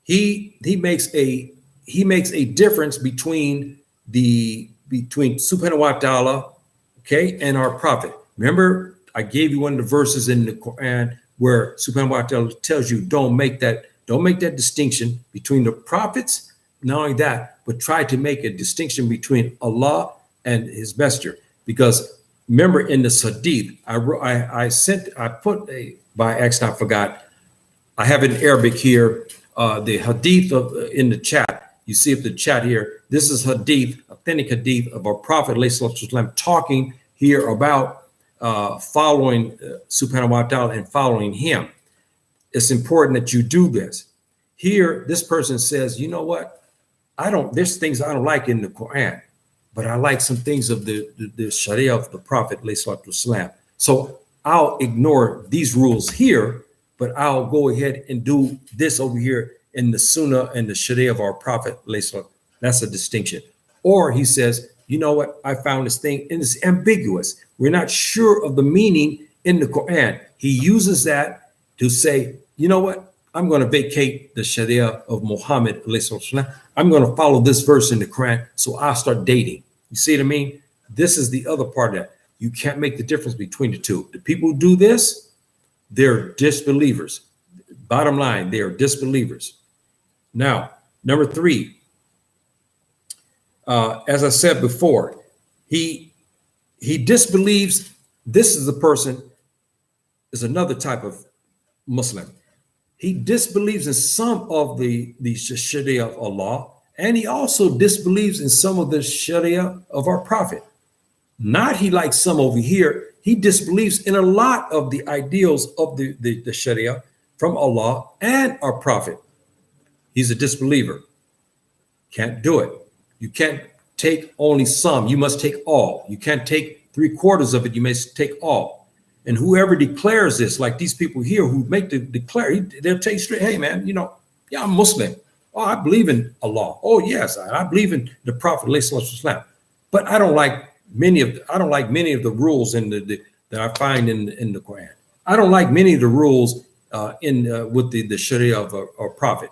he makes a difference between subhanahu wa ta'ala, okay, and our prophet. Remember, I gave you one of the verses in the Quran where subhanahu wa ta'ala tells you don't make that distinction between the prophets. Not only that, but try to make a distinction between Allah and his messenger. Because remember in the hadith, I put by accident, I forgot. I have it in Arabic here, the hadith in the chat. You see up the chat here. This is hadith, authentic hadith of our Prophet ﷺ talking here about following subhanahu wa ta'ala and following him. It's important that you do this. Here, this person says, you know what? There's things I don't like in the Quran, but I like some things of the Sharia of the Prophet ﷺ. So I'll ignore these rules here, but I'll go ahead and do this over here in the Sunnah and the Sharia of our Prophet. That's a distinction. Or he says, you know what? I found this thing and it's ambiguous. We're not sure of the meaning in the Quran. He uses that to say, you know what? I'm going to vacate the Sharia of Muhammad. I'm going to follow this verse in the Quran. So I'll start dating. You see what I mean? This is the other part of that. You can't make the difference between the two. The people who do this, they're disbelievers. Bottom line, they are disbelievers. Now, number three, as I said before, he disbelieves. This is a person, is another type of Muslim. He disbelieves in some of the Sharia of Allah, and he also disbelieves in some of the Sharia of our Prophet. Not he likes some over here. He disbelieves in a lot of the ideals of the Sharia from Allah and our Prophet. He's a disbeliever. Can't do it. You can't take only some. You must take all. You can't take 3/4 of it. You must take all. And whoever declares this, like these people here who make the declare, they'll tell you straight, hey man, I'm Muslim. Oh, I believe in Allah. Oh yes, I believe in the Prophet, but I don't like many of the rules that I find in the Quran. I don't like many of the rules with the Sharia of our Prophet.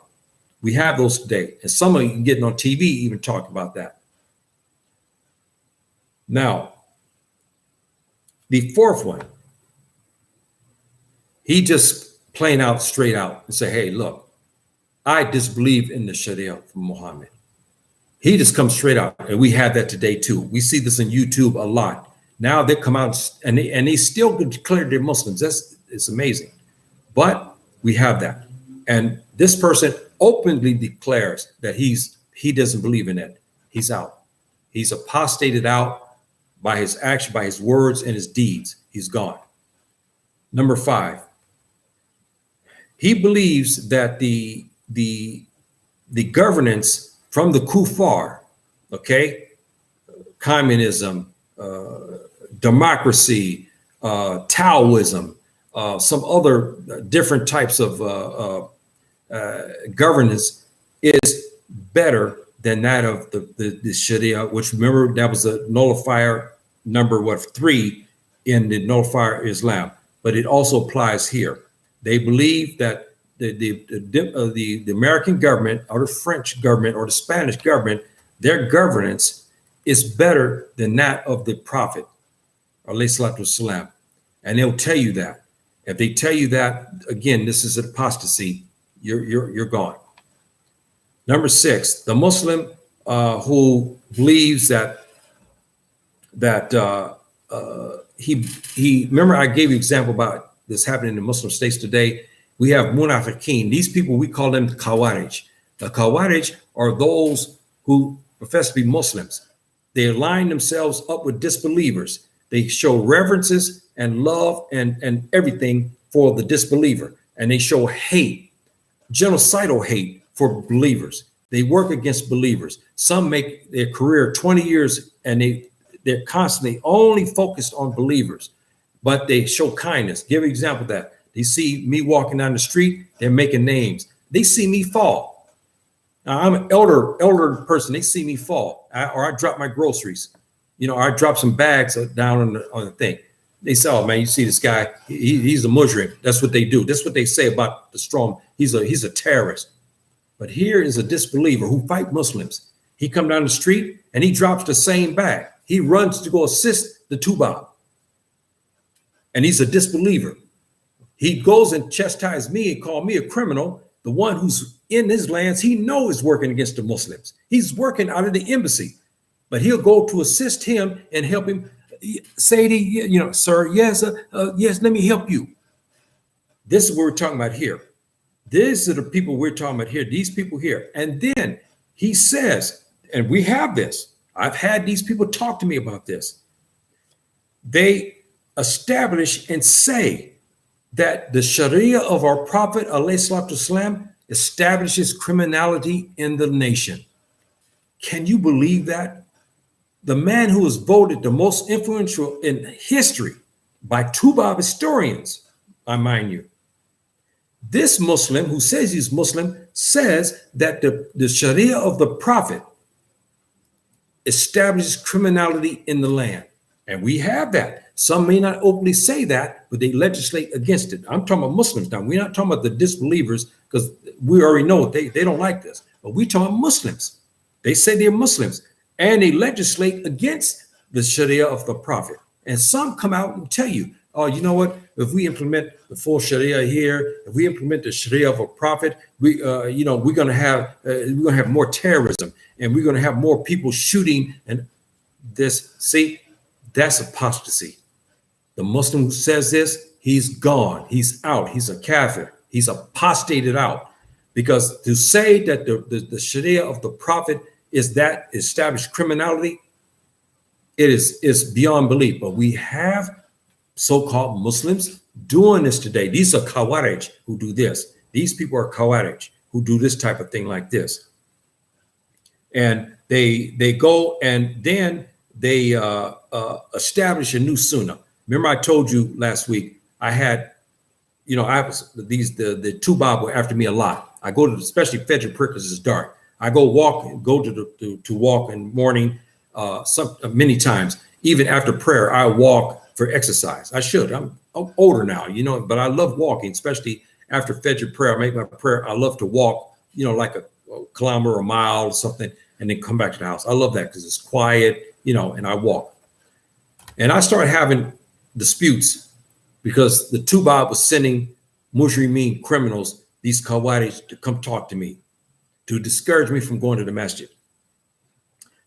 We have those today, and some of you getting on TV even talk about that. Now, the fourth one. He just plain out, straight out and say, hey, look, I disbelieve in the Sharia from Muhammad. He just comes straight out. And we have that today too. We see this on YouTube a lot. Now they come out and they still declare they're Muslims. It's amazing. But we have that. And this person openly declares that he doesn't believe in it. He's out. He's apostated out by his action, by his words and his deeds. He's gone. Number 5. He believes that the governance from the kuffar, okay, communism, democracy, Taoism, some other different types of governance is better than that of the Sharia, which remember that was a nullifier number 3 in the nullifier Islam, but it also applies here. They believe that the American government or the French government or the Spanish government, their governance is better than that of the Prophet, ﷺ. And they'll tell you that. If they tell you that, again, this is apostasy. You're gone. Number 6, the Muslim who believes that he remember I gave you an example about this happening in the Muslim states today. We have munafiqeen. These people, we call them Khawarij. The Khawarij are those who profess to be Muslims. They align themselves up with disbelievers. They show reverences and love and everything for the disbeliever. and they show hate, genocidal hate for believers. They work against believers. Some make their career 20 years and they're constantly only focused on believers, but they show kindness. Give an example of that. They see me walking down the street, they're making names. They see me fall. Now, I'm an elder person. They see me fall, or I drop my groceries, or I drop some bags down on the thing. They say, "Oh man, you see this guy? He's a Muslim." That's what they do. That's what they say about the strong. He's a terrorist. But here is a disbeliever who fight Muslims. He come down the street and he drops the same bag. He runs to go assist the Tubab. And he's a disbeliever. He goes and chastises me and call me a criminal. The one who's in his lands, he knows is working against the Muslims. He's working out of the embassy, but he'll go to assist him and help him. Sadie, sir, yes, yes, let me help you. This is what we're talking about here. These are the people we're talking about here, these people here. And then he says, and we have this, I've had these people talk to me about this. They establish and say that the Sharia of our Prophet, ﷺ, establishes criminality in the nation. Can you believe that? The man who was voted the most influential in history by Tubab historians, I mind you. This Muslim who says he's Muslim says that the Sharia of the Prophet establishes criminality in the land. And we have that. Some may not openly say that, but they legislate against it. I'm talking about Muslims now. We're not talking about the disbelievers, because we already know they don't like this. But we're talking Muslims. They say they're Muslims, and they legislate against the Sharia of the Prophet. And some come out and tell you, oh, you know what? If we implement the full Sharia here, if we implement the Sharia of a Prophet, we're going to have more terrorism, and we're going to have more people shooting. And this, see, that's apostasy. The Muslim who says this, he's gone, he's out, he's a kafir, he's apostated out. Because to say that the Sharia of the Prophet is that established criminality, it is beyond belief. But we have so-called Muslims doing this today. These are Khawarij who do this. These people are Khawarij who do this type of thing like this. And they go and then they establish a new Sunnah. Remember, I told you last week, I had, the Tubab were after me a lot. I go to, especially Fajr prayer because it's dark. I go to walk in the morning many times. Even after prayer, I walk for exercise. I should. I'm older now, but I love walking, especially after Fajr prayer. I make my prayer. I love to walk, like a kilometer, a mile or something, and then come back to the house. I love that because it's quiet, and I walk. And I started having disputes because the Tubab was sending Mujrimeen criminals, these Khawarij, to come talk to me, to discourage me from going to the masjid.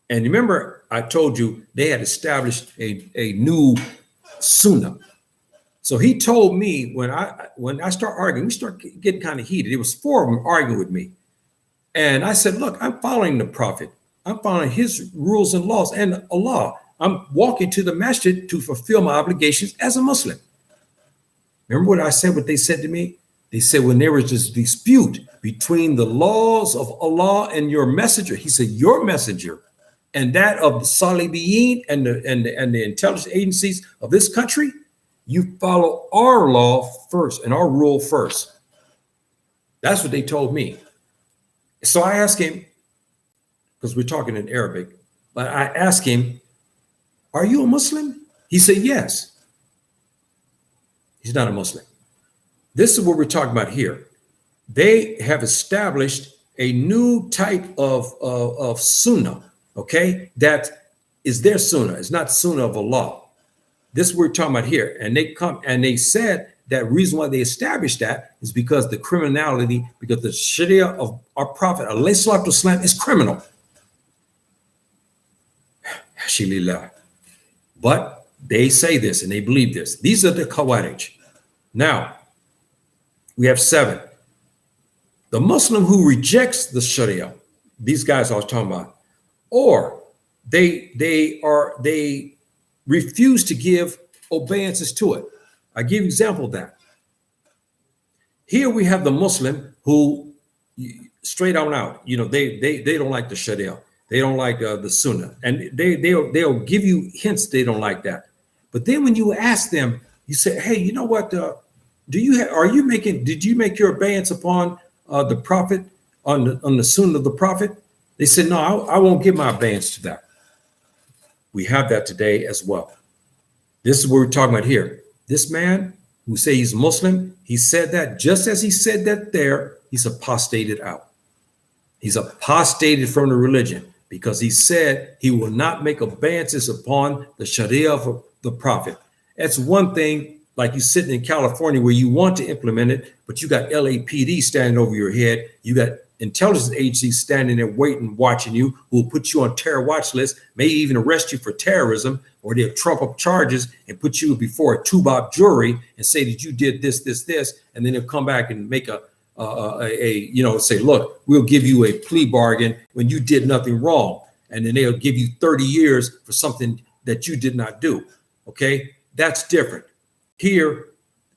And remember, I told you they had established a new Sunnah. So he told me when I start arguing, we start getting kind of heated. It was 4 of them arguing with me. And I said, look, I'm following the Prophet. I'm following his rules and laws and Allah. I'm walking to the masjid to fulfill my obligations as a Muslim. Remember what I said, what they said to me? They said when there was this dispute between the laws of Allah and your messenger, he said, your messenger and that of the Salibiyin and the intelligence agencies of this country, you follow our law first and our rule first. That's what they told me. So I asked him, because we're talking in Arabic, but I asked him, are you a Muslim? He said, yes. He's not a Muslim. This is what we're talking about here. They have established a new type of Sunnah, okay? That is their Sunnah. It's not Sunnah of Allah. This is what we're talking about here. And they come and they said that reason why they established that is because the criminality, because the Sharia of our Prophet, ﷺ, is criminal. But they say this and they believe this. These are the Khawarij. Now, we have 7. The Muslim who rejects the Sharia, these guys I was talking about, or they refuse to give obeisances to it. I give you an example of that. Here we have the Muslim who straight on out, they don't like the Sharia. They don't like the Sunnah. And they'll give you hints they don't like that. But then when you ask them, you say, hey, you know what? Did you make your abeyance upon the prophet, on the Sunnah of the prophet? They said, no, I won't give my abeyance to that. We have that today as well. This is what we're talking about here. This man who say he's Muslim, he said that just as he said that there, he's apostated out. He's apostated from the religion because he said he will not make abeyances upon the Sharia of the prophet. That's one thing, like you sitting in California where you want to implement it, but you got LAPD standing over your head. You got intelligence agencies standing there waiting, watching you, who will put you on terror watch list, may even arrest you for terrorism, or they'll trump up charges and put you before a two-bob jury and say that you did this, and then they'll come back and make say, look, we'll give you a plea bargain when you did nothing wrong. And then they'll give you 30 years for something that you did not do. Okay, that's different. Here,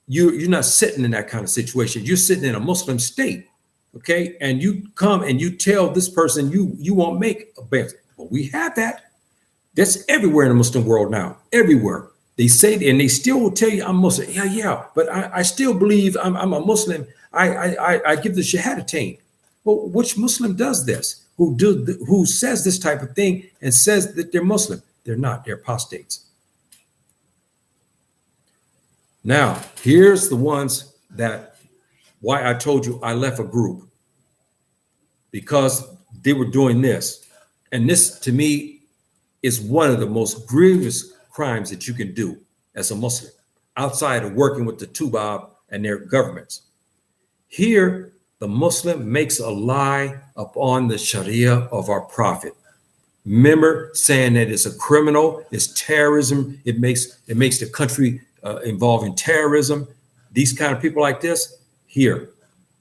you're not sitting in that kind of situation. You're sitting in a Muslim state. Okay, and you come and you tell this person you won't make a bet. Well, we have that. That's everywhere in the Muslim world now. Everywhere they say, and they still will tell you, I'm Muslim. Yeah, but I still believe I'm a Muslim. I give the Shahadatain. Well, which Muslim does this? Who says this type of thing and says that they're Muslim? They're not. They're apostates. Now, here's the ones that why I told you I left a group, because they were doing this. And this, to me, is one of the most grievous crimes that you can do as a Muslim, outside of working with the Tubab and their governments. Here, the Muslim makes a lie upon the Sharia of our prophet. Remember, saying that it's a criminal, it's terrorism, it makes the country involved in terrorism. These kind of people like this, here,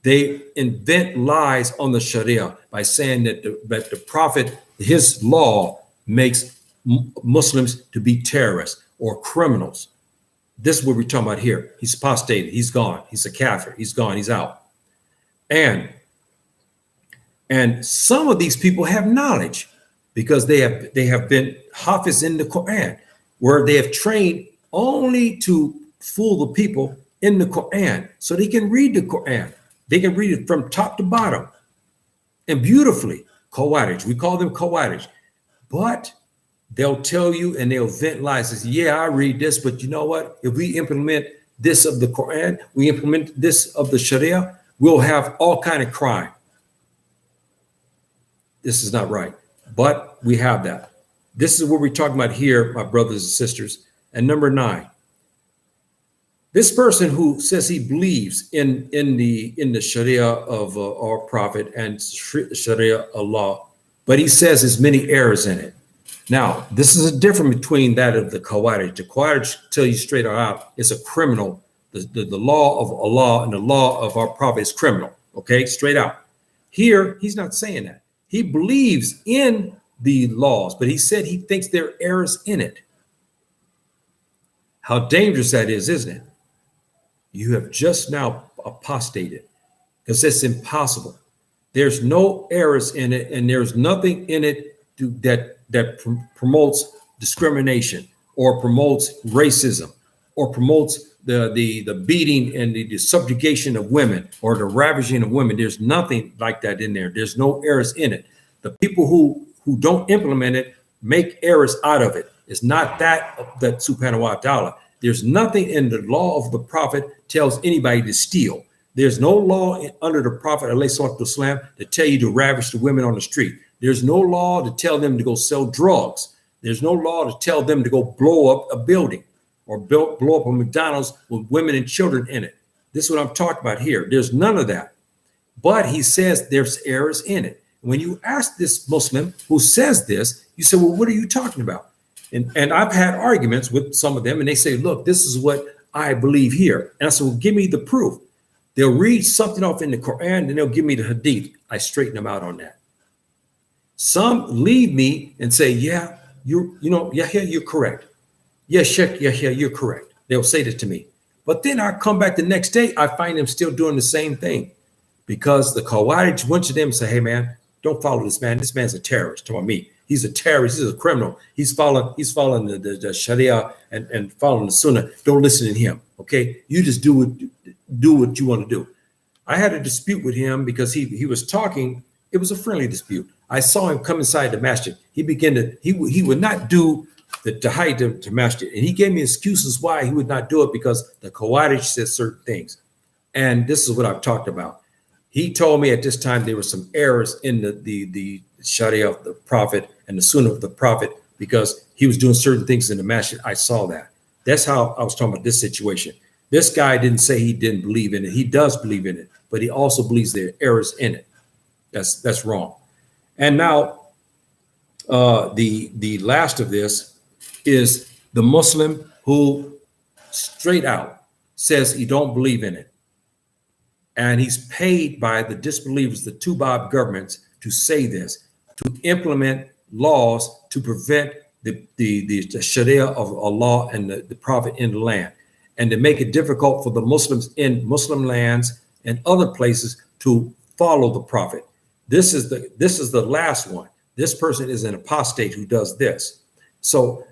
they invent lies on the Sharia by saying that the prophet, his law makes Muslims to be terrorists or criminals. This is what we're talking about here. He's apostated. He's gone. He's a kafir. He's gone. He's out. And some of these people have knowledge because they have been hafiz in the Quran, where they have trained only to fool the people in the Quran, so they can read the Quran. They can read it from top to bottom and beautifully. Qawarij, we call them Qawarij, but they'll tell you and they'll vent lies. Say, yeah, I read this, but you know what? If we implement this of the Quran, we implement this of the Sharia, we'll have all kind of crime. This is not right, but we have that. This is what we're talking about here, my brothers and sisters. And number 9. This person who says he believes in the Sharia of our prophet and Sharia Allah, but he says there's many errors in it. Now, this is a difference between that of the Qawarij. The Qawarij tell you straight out it's a criminal. The law of Allah and the law of our prophet is criminal. Okay, straight out. Here, he's not saying that. He believes in the laws, but he said he thinks there are errors in it. How dangerous that is, isn't it? You have just now apostated, because it's impossible. There's no errors in it, and there's nothing in it that promotes discrimination or promotes racism or promotes the beating and the subjugation of women or the ravaging of women. There's nothing like that in there. There's no errors in it. The people who don't implement it make errors out of it. It's not that subhanahu wa ta'ala. There's nothing in the law of the prophet tells anybody to steal. There's no law under the prophet, alayhi salatu wasalam, to tell you to ravage the women on the street. There's no law to tell them to go sell drugs. There's no law to tell them to go blow up a building or blow up a McDonald's with women and children in it. This is what I'm talking about here. There's none of that. But he says there's errors in it. When you ask this Muslim who says this, you say, well, what are you talking about? And I've had arguments with some of them, and they say, look, this is what I believe here. And I said, well, give me the proof. They'll read something off in the Quran, and they'll give me the hadith. I straighten them out on that. Some leave me and say, yeah, you're correct. Yes, Sheikh, yeah, you're correct. They'll say that to me. But then I come back the next day, I find them still doing the same thing, because the Khawarij went to them and say, hey, man, don't follow this man. This man's a terrorist. Talking about me. He's a terrorist. He's a criminal. He's following the Sharia and following the Sunnah. Don't listen to him. Okay. You just do what you want to do. I had a dispute with him because he was talking. It was a friendly dispute. I saw him come inside the masjid. He would not do the tahiyat to masjid. And he gave me excuses why he would not do it, because the Khawarij said certain things. And this is what I've talked about. He told me at this time there were some errors in the Sharia of the Prophet and the Sunnah of the Prophet, because he was doing certain things in the masjid. I saw that. That's how I was talking about this situation. This guy didn't say he didn't believe in it. He does believe in it, but he also believes there are errors in it. That's wrong. And now the last of this is the Muslim who straight out says he don't believe in it. And he's paid by the disbelievers, the Tubab governments, to say this, to implement laws to prevent the Sharia of Allah and the Prophet in the land, and to make it difficult for the Muslims in Muslim lands and other places to follow the Prophet. This is the last one. This person is an apostate who does this. So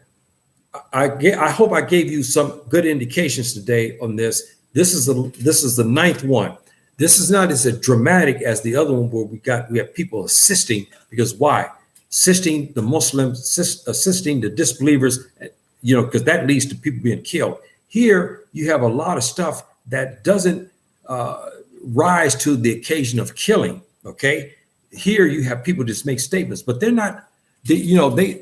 I hope I gave you some good indications today on this. This is the ninth one. This is not as dramatic as the other one, where we have people assisting. Because why? Assisting the Muslims, assisting the disbelievers, because that leads to people being killed. Here you have a lot of stuff that doesn't rise to the occasion of killing. Okay, here you have people just make statements, but they're not.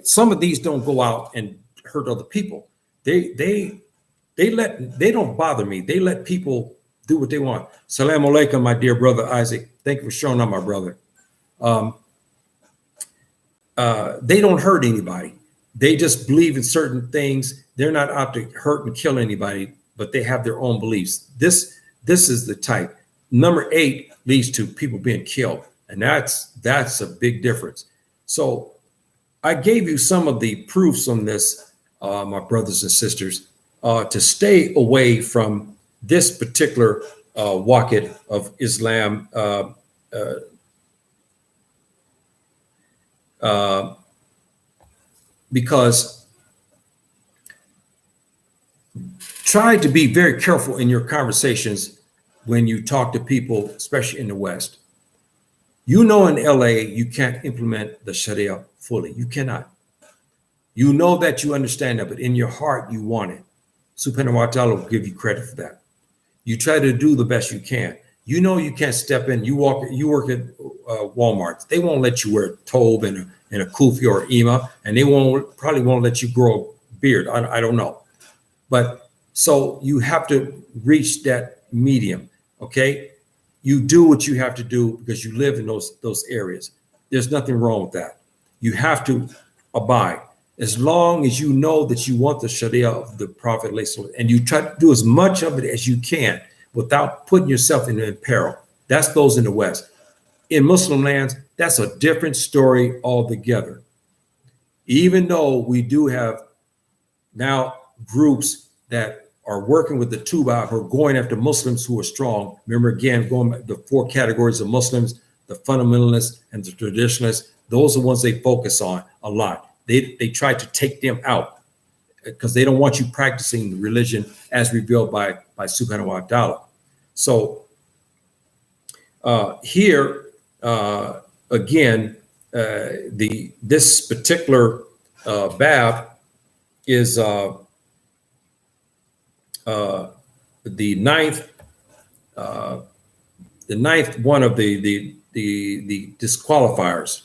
Some of these don't go out and hurt other people. They don't bother me. They let people do what they want. Salaam alaikum, my dear brother Isaac. Thank you for showing up, my brother. They don't hurt anybody. They just believe in certain things. They're not out to hurt and kill anybody, but they have their own beliefs. This is the type. Number 8 leads to people being killed, and that's a big difference. So I gave you some of the proofs on this, my brothers and sisters, to stay away from this particular waqid of Islam, because try to be very careful in your conversations when you talk to people, especially in the West. In LA, you can't implement the Sharia fully. You cannot. You know that, you understand that, but in your heart, you want it. Subhanahu wa ta'ala will give you credit for that. You try to do the best you can. You can't step in. You work at Walmart. They won't let you wear a tobe and a kufi or ima, and they probably won't let you grow a beard. I don't know. But so you have to reach that medium, okay? You do what you have to do because you live in those areas. There's nothing wrong with that. You have to abide. As long as you know that you want the Sharia of the Prophet, and you try to do as much of it as you can without putting yourself in peril. That's those in the West. In Muslim lands, that's a different story altogether. Even though we do have now groups that are working with the Tuba, who are going after Muslims who are strong. Remember, again, the 4 categories of Muslims: the fundamentalists and the traditionalists. Those are the ones they focus on a lot. They try to take them out because they don't want you practicing the religion as revealed by Subhanahu wa ta'ala. So here again, this particular bab is the ninth one of the disqualifiers.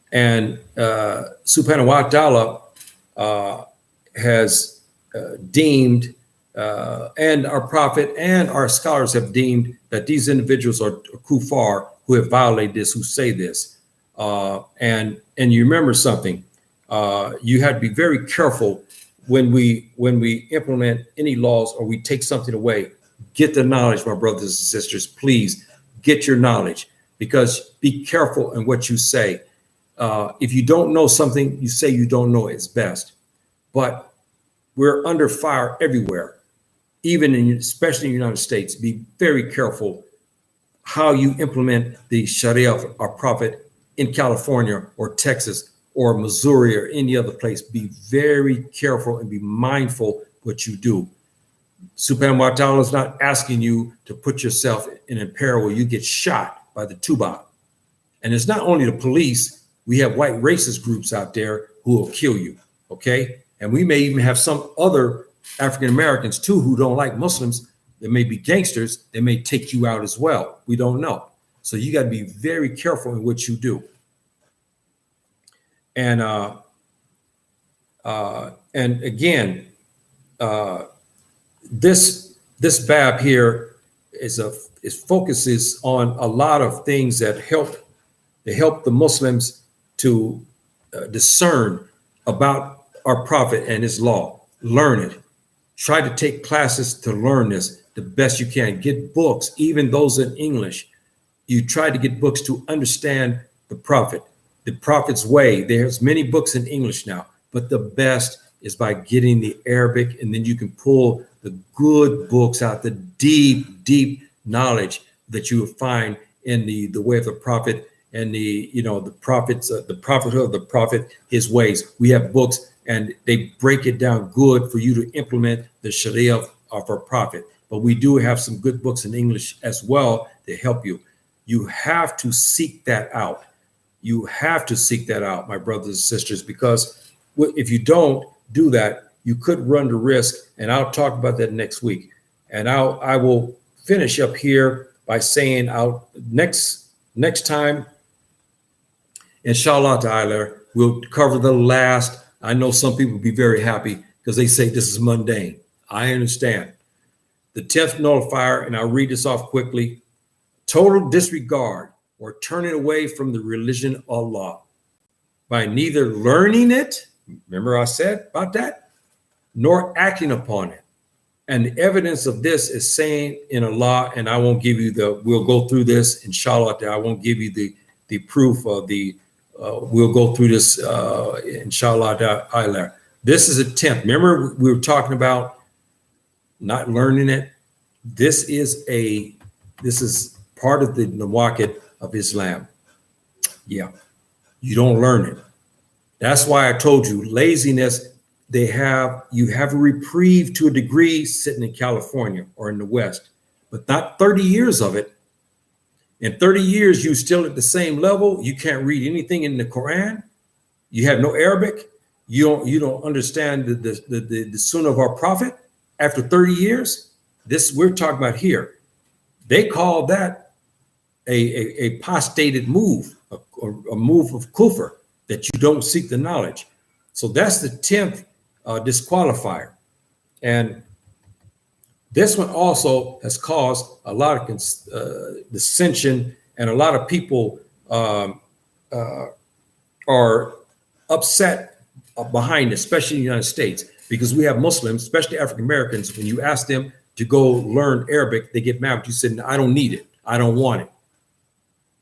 And Subhanahu wa ta'ala has deemed, and our Prophet and our scholars have deemed, that these individuals are kuffar who have violated this, who say this. And you remember something, you have to be very careful when we implement any laws or we take something away. Get the knowledge, my brothers and sisters. Please get your knowledge, because be careful in what you say. If you don't know something, you say you don't know, it's best. But we're under fire everywhere. especially in the United States, be very careful how you implement the Sharia of our Prophet in California or Texas or Missouri or any other place. Be very careful and be mindful what you do. Subhanahu wa ta'ala is not asking you to put yourself in a peril where you get shot by the Tuba. And it's not only the police. We have white racist groups out there who will kill you, okay? And we may even have some other African Americans too who don't like Muslims. They may be gangsters. They may take you out as well. We don't know. So you got to be very careful in what you do. And again, this bab here focuses on a lot of things that help the Muslims to discern about our Prophet and his law. Learn it. Try to take classes to learn this the best you can. Get books, even those in English. You try to get books to understand the Prophet's way. There's many books in English now, but the best is by getting the Arabic, and then you can pull the good books out, the deep knowledge that you will find in the way of the Prophet and the prophets, the prophethood of the Prophet, his ways. We have books and they break it down good for you to implement the Sharia of our Prophet. But we do have some good books in English as well to help you. You have to seek that out. You have to seek that out, my brothers and sisters, because if you don't do that, you could run the risk. And I'll talk about that next week. And I will finish up here by saying next time, inshallah ta'ala, we'll cover the last. I know some people will be very happy because they say this is mundane. I understand. The 10th nullifier, and I'll read this off quickly: total disregard or turning away from the religion of Allah by neither learning it, remember I said about that, nor acting upon it. And the evidence of this is saying in Allah, and I won't give you we'll go through this, inshallah, I won't give you the proof of we'll go through this, inshallah. This is a 10th. Remember, we were talking about not learning it. This is part of the nwaaqid of Islam. Yeah, you don't learn it. That's why I told you laziness. You have a reprieve to a degree sitting in California or in the West, but not 30 years of it. In 30 years, you still at the same level. You can't read anything in the Quran. You have no Arabic. You don't understand the Sunnah of our Prophet. After 30 years, this we're talking about here. They call that a apostated move, a move of kufr, that you don't seek the knowledge. So that's the 10th disqualifier. And this one also has caused a lot of dissension, and a lot of people are upset behind, especially in the United States, because we have Muslims, especially African Americans. When you ask them to go learn Arabic, they get mad. You said, I don't need it. I don't want it.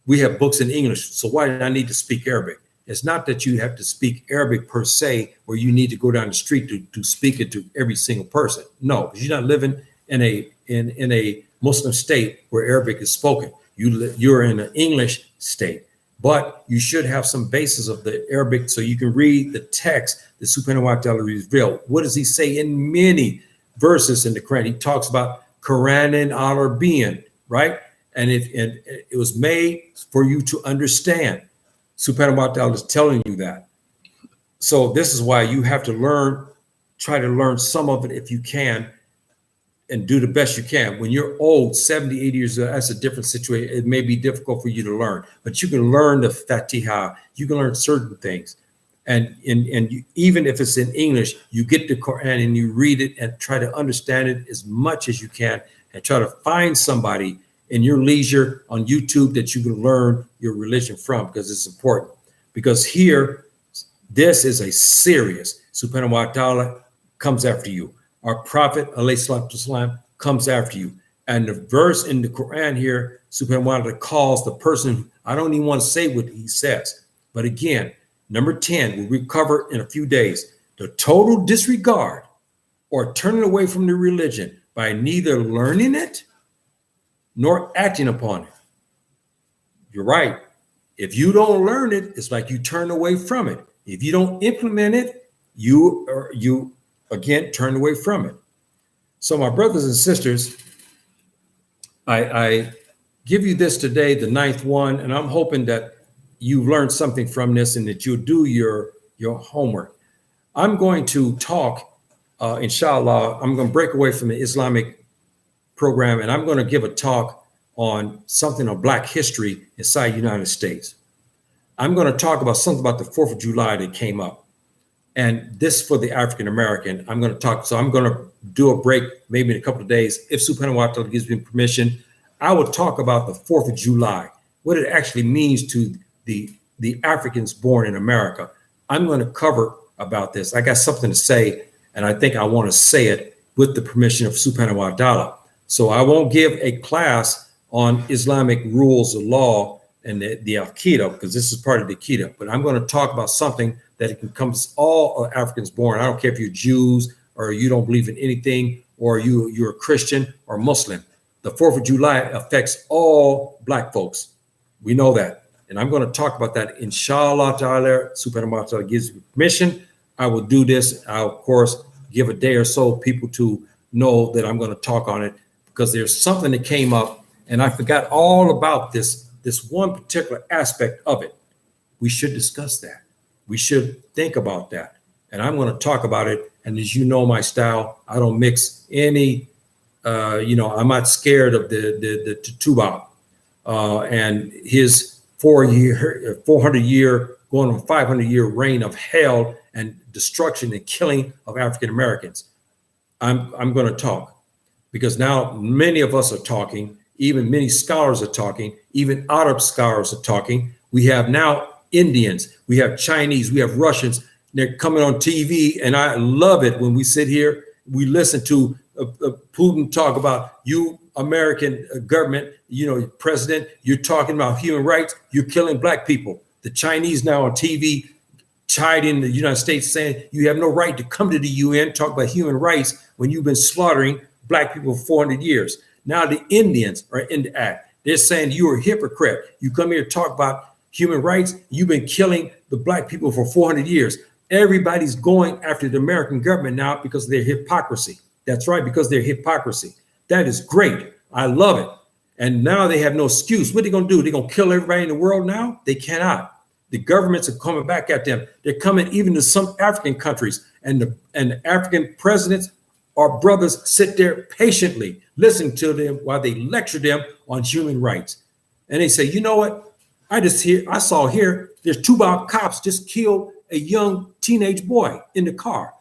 We have books in English, so why do I need to speak Arabic? It's not that you have to speak Arabic per se, where you need to go down the street to speak it to every single person. No, because you're not living in a Muslim state where Arabic is spoken. You're in an English state, but you should have some basis of the Arabic so you can read the text that Subhanahu wa ta'ala revealed. What does he say in many verses in the Quran? He talks about Quran and Arabian, right? And it was made for you to understand. Subhanahu wa ta'ala is telling you that. So this is why you have to try to learn some of it if you can, and do the best you can. When you're old, 70, 80 years old, that's a different situation. It may be difficult for you to learn, but you can learn the Fatiha. You can learn certain things. And even if it's in English, you get the Quran and you read it and try to understand it as much as you can, and try to find somebody in your leisure on YouTube that you can learn your religion from, because it's important. Because here, this is a serious, Subhanahu wa ta'ala comes after you. Our Prophet, alayhi salatu wasalam, comes after you. And the verse in the Quran here, Subhanahu wa ta'ala calls the person, I don't even want to say what he says. But again, number 10, we'll recover in a few days, the total disregard or turning away from the religion by neither learning it nor acting upon it. You're right. If you don't learn it, it's like you turn away from it. If you don't implement it, you again turn away from it. So my brothers and sisters, I give you this today, the 9th one, and I'm hoping that you learned something from this and that you'll do your homework. I'm going to talk, inshallah, I'm going to break away from the Islamic program, and I'm going to give a talk on something of Black history inside the United States. I'm going to talk about something about the 4th of July that came up. And this for the African American, I'm going to talk. So I'm going to do a break maybe in a couple of days. If Subhanahu wa Ta'ala gives me permission, I will talk about the 4th of July, what it actually means to the Africans born in America. I'm going to cover about this. I got something to say, and I think I want to say it with the permission of Subhanahu wa Ta'ala. So I won't give a class on Islamic rules of law and the Al-Qaeda, because this is part of the Al-Qaeda, but I'm going to talk about something that encompasses all Africans born. I don't care if you're Jews or you don't believe in anything, or you're a Christian or Muslim. The 4th of July affects all Black folks. We know that. And I'm going to talk about that. Inshallah ta'ala, Subhanahu wa ta'ala gives me permission, I will do this. I'll, of course, give a day or so people to know that I'm going to talk on it, because there's something that came up and I forgot all about this one particular aspect of it. We should discuss that. We should think about that. And I'm going to talk about it. And as you know my style, I don't mix any, I'm not scared of the Tubab and his 400-year, going on 500-year reign of hell and destruction and killing of African Americans. I'm going to talk, because now many of us are talking, even many scholars are talking, even Arab scholars are talking. We have now Indians, we have Chinese, we have Russians. They're coming on TV, and I love it when we sit here, we listen to Putin talk about, you American government, president, you're talking about human rights, you're killing Black people. The Chinese now on TV chiding the United States, saying you have no right to come to the UN, talk about human rights when you've been slaughtering Black people for 400 years. Now the Indians are in the act. They're saying you're a hypocrite. You come here to talk about human rights. You've been killing the Black people for 400 years. Everybody's going after the American government now because of their hypocrisy. That's right, because of their hypocrisy. That is great. I love it. And now they have no excuse. What are they going to do? They're going to kill everybody in the world now? They cannot. The governments are coming back at them. They're coming even to some African countries, and the African presidents or brothers sit there patiently, listen to them while they lecture them on human rights. And they say, you know what? I saw here, there's 2 Bob cops just killed a young teenage boy in the car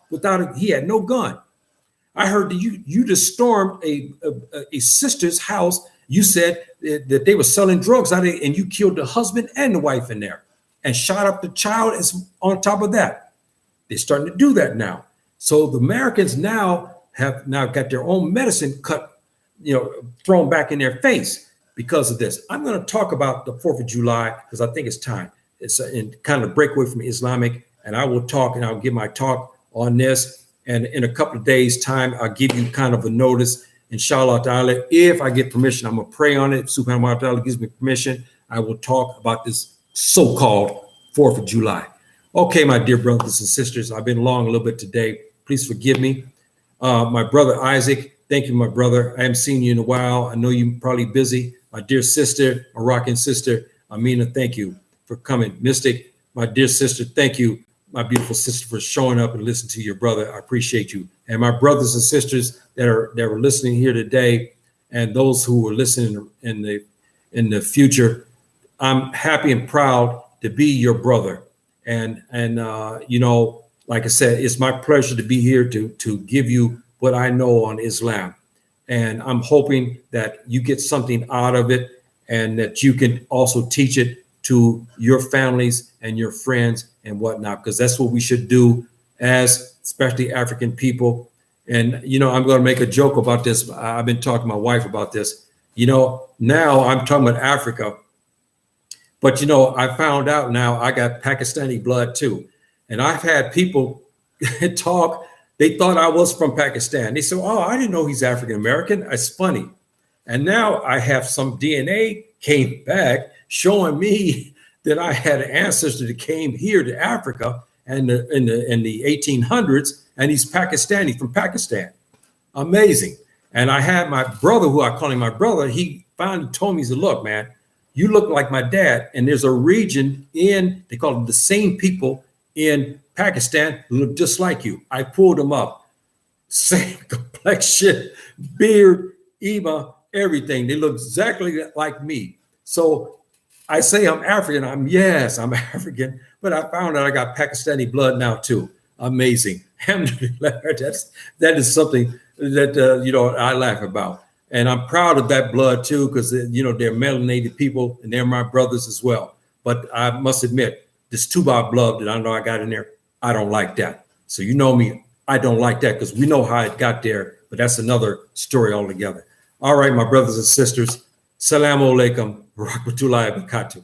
he had no gun. I heard that you just stormed a sister's house. You said that they were selling drugs out there, and you killed the husband and the wife in there and shot up the child as on top of that. They're starting to do that now. So the Americans now have got their own medicine thrown back in their face because of this. I'm going to talk about the 4th of July because I think it's time. It's kind of break away from Islamic, and I will talk, and I'll give my talk on this. And in a couple of days' time, I'll give you kind of a notice, inshallah ta'ala. If I get permission, I'm going to pray on it. Subhanahu wa ta'ala gives me permission, I will talk about this so-called 4th of July. Okay, my dear brothers and sisters, I've been long a little bit today. Please forgive me. My brother Isaac, thank you, my brother. I haven't seen you in a while. I know you're probably busy. My dear sister, Moroccan sister, Amina, thank you for coming. Mystic, my dear sister, thank you, my beautiful sister, for showing up and listening to your brother. I appreciate you. And my brothers and sisters that were listening here today, and those who will listen in the future, I'm happy and proud to be your brother. And like I said, it's my pleasure to be here to give you what I know on Islam. And I'm hoping that you get something out of it, and that you can also teach it to your families and your friends and whatnot, because that's what we should do as especially African people. And, I'm going to make a joke about this. I've been talking to my wife about this. Now I'm talking about Africa, but, I found out now I got Pakistani blood too. And I've had people talk They thought I was from Pakistan. They said, oh, I didn't know he's African American. It's funny. And now I have some DNA came back showing me that I had an ancestor that came here to Africa and in the 1800s, and he's Pakistani from Pakistan. Amazing. And I had my brother, who I call him my brother, he finally told me, he said, look, man, you look like my dad. And there's a region they call them the same people in Pakistan who look just like you. I pulled them up. Same complexion, beard, Ema, everything. They look exactly like me. So I say I'm African. I'm African, but I found out I got Pakistani blood now too. Amazing. That is something that, I laugh about. And I'm proud of that blood too, because, they're melanated people and they're my brothers as well. But I must admit, this Tuba blood that I know I got in there, I don't like that. So you know me, I don't like that because we know how it got there, but that's another story altogether. All right, my brothers and sisters, Assalamu alaikum wa rahmatullahi wa barakatuh.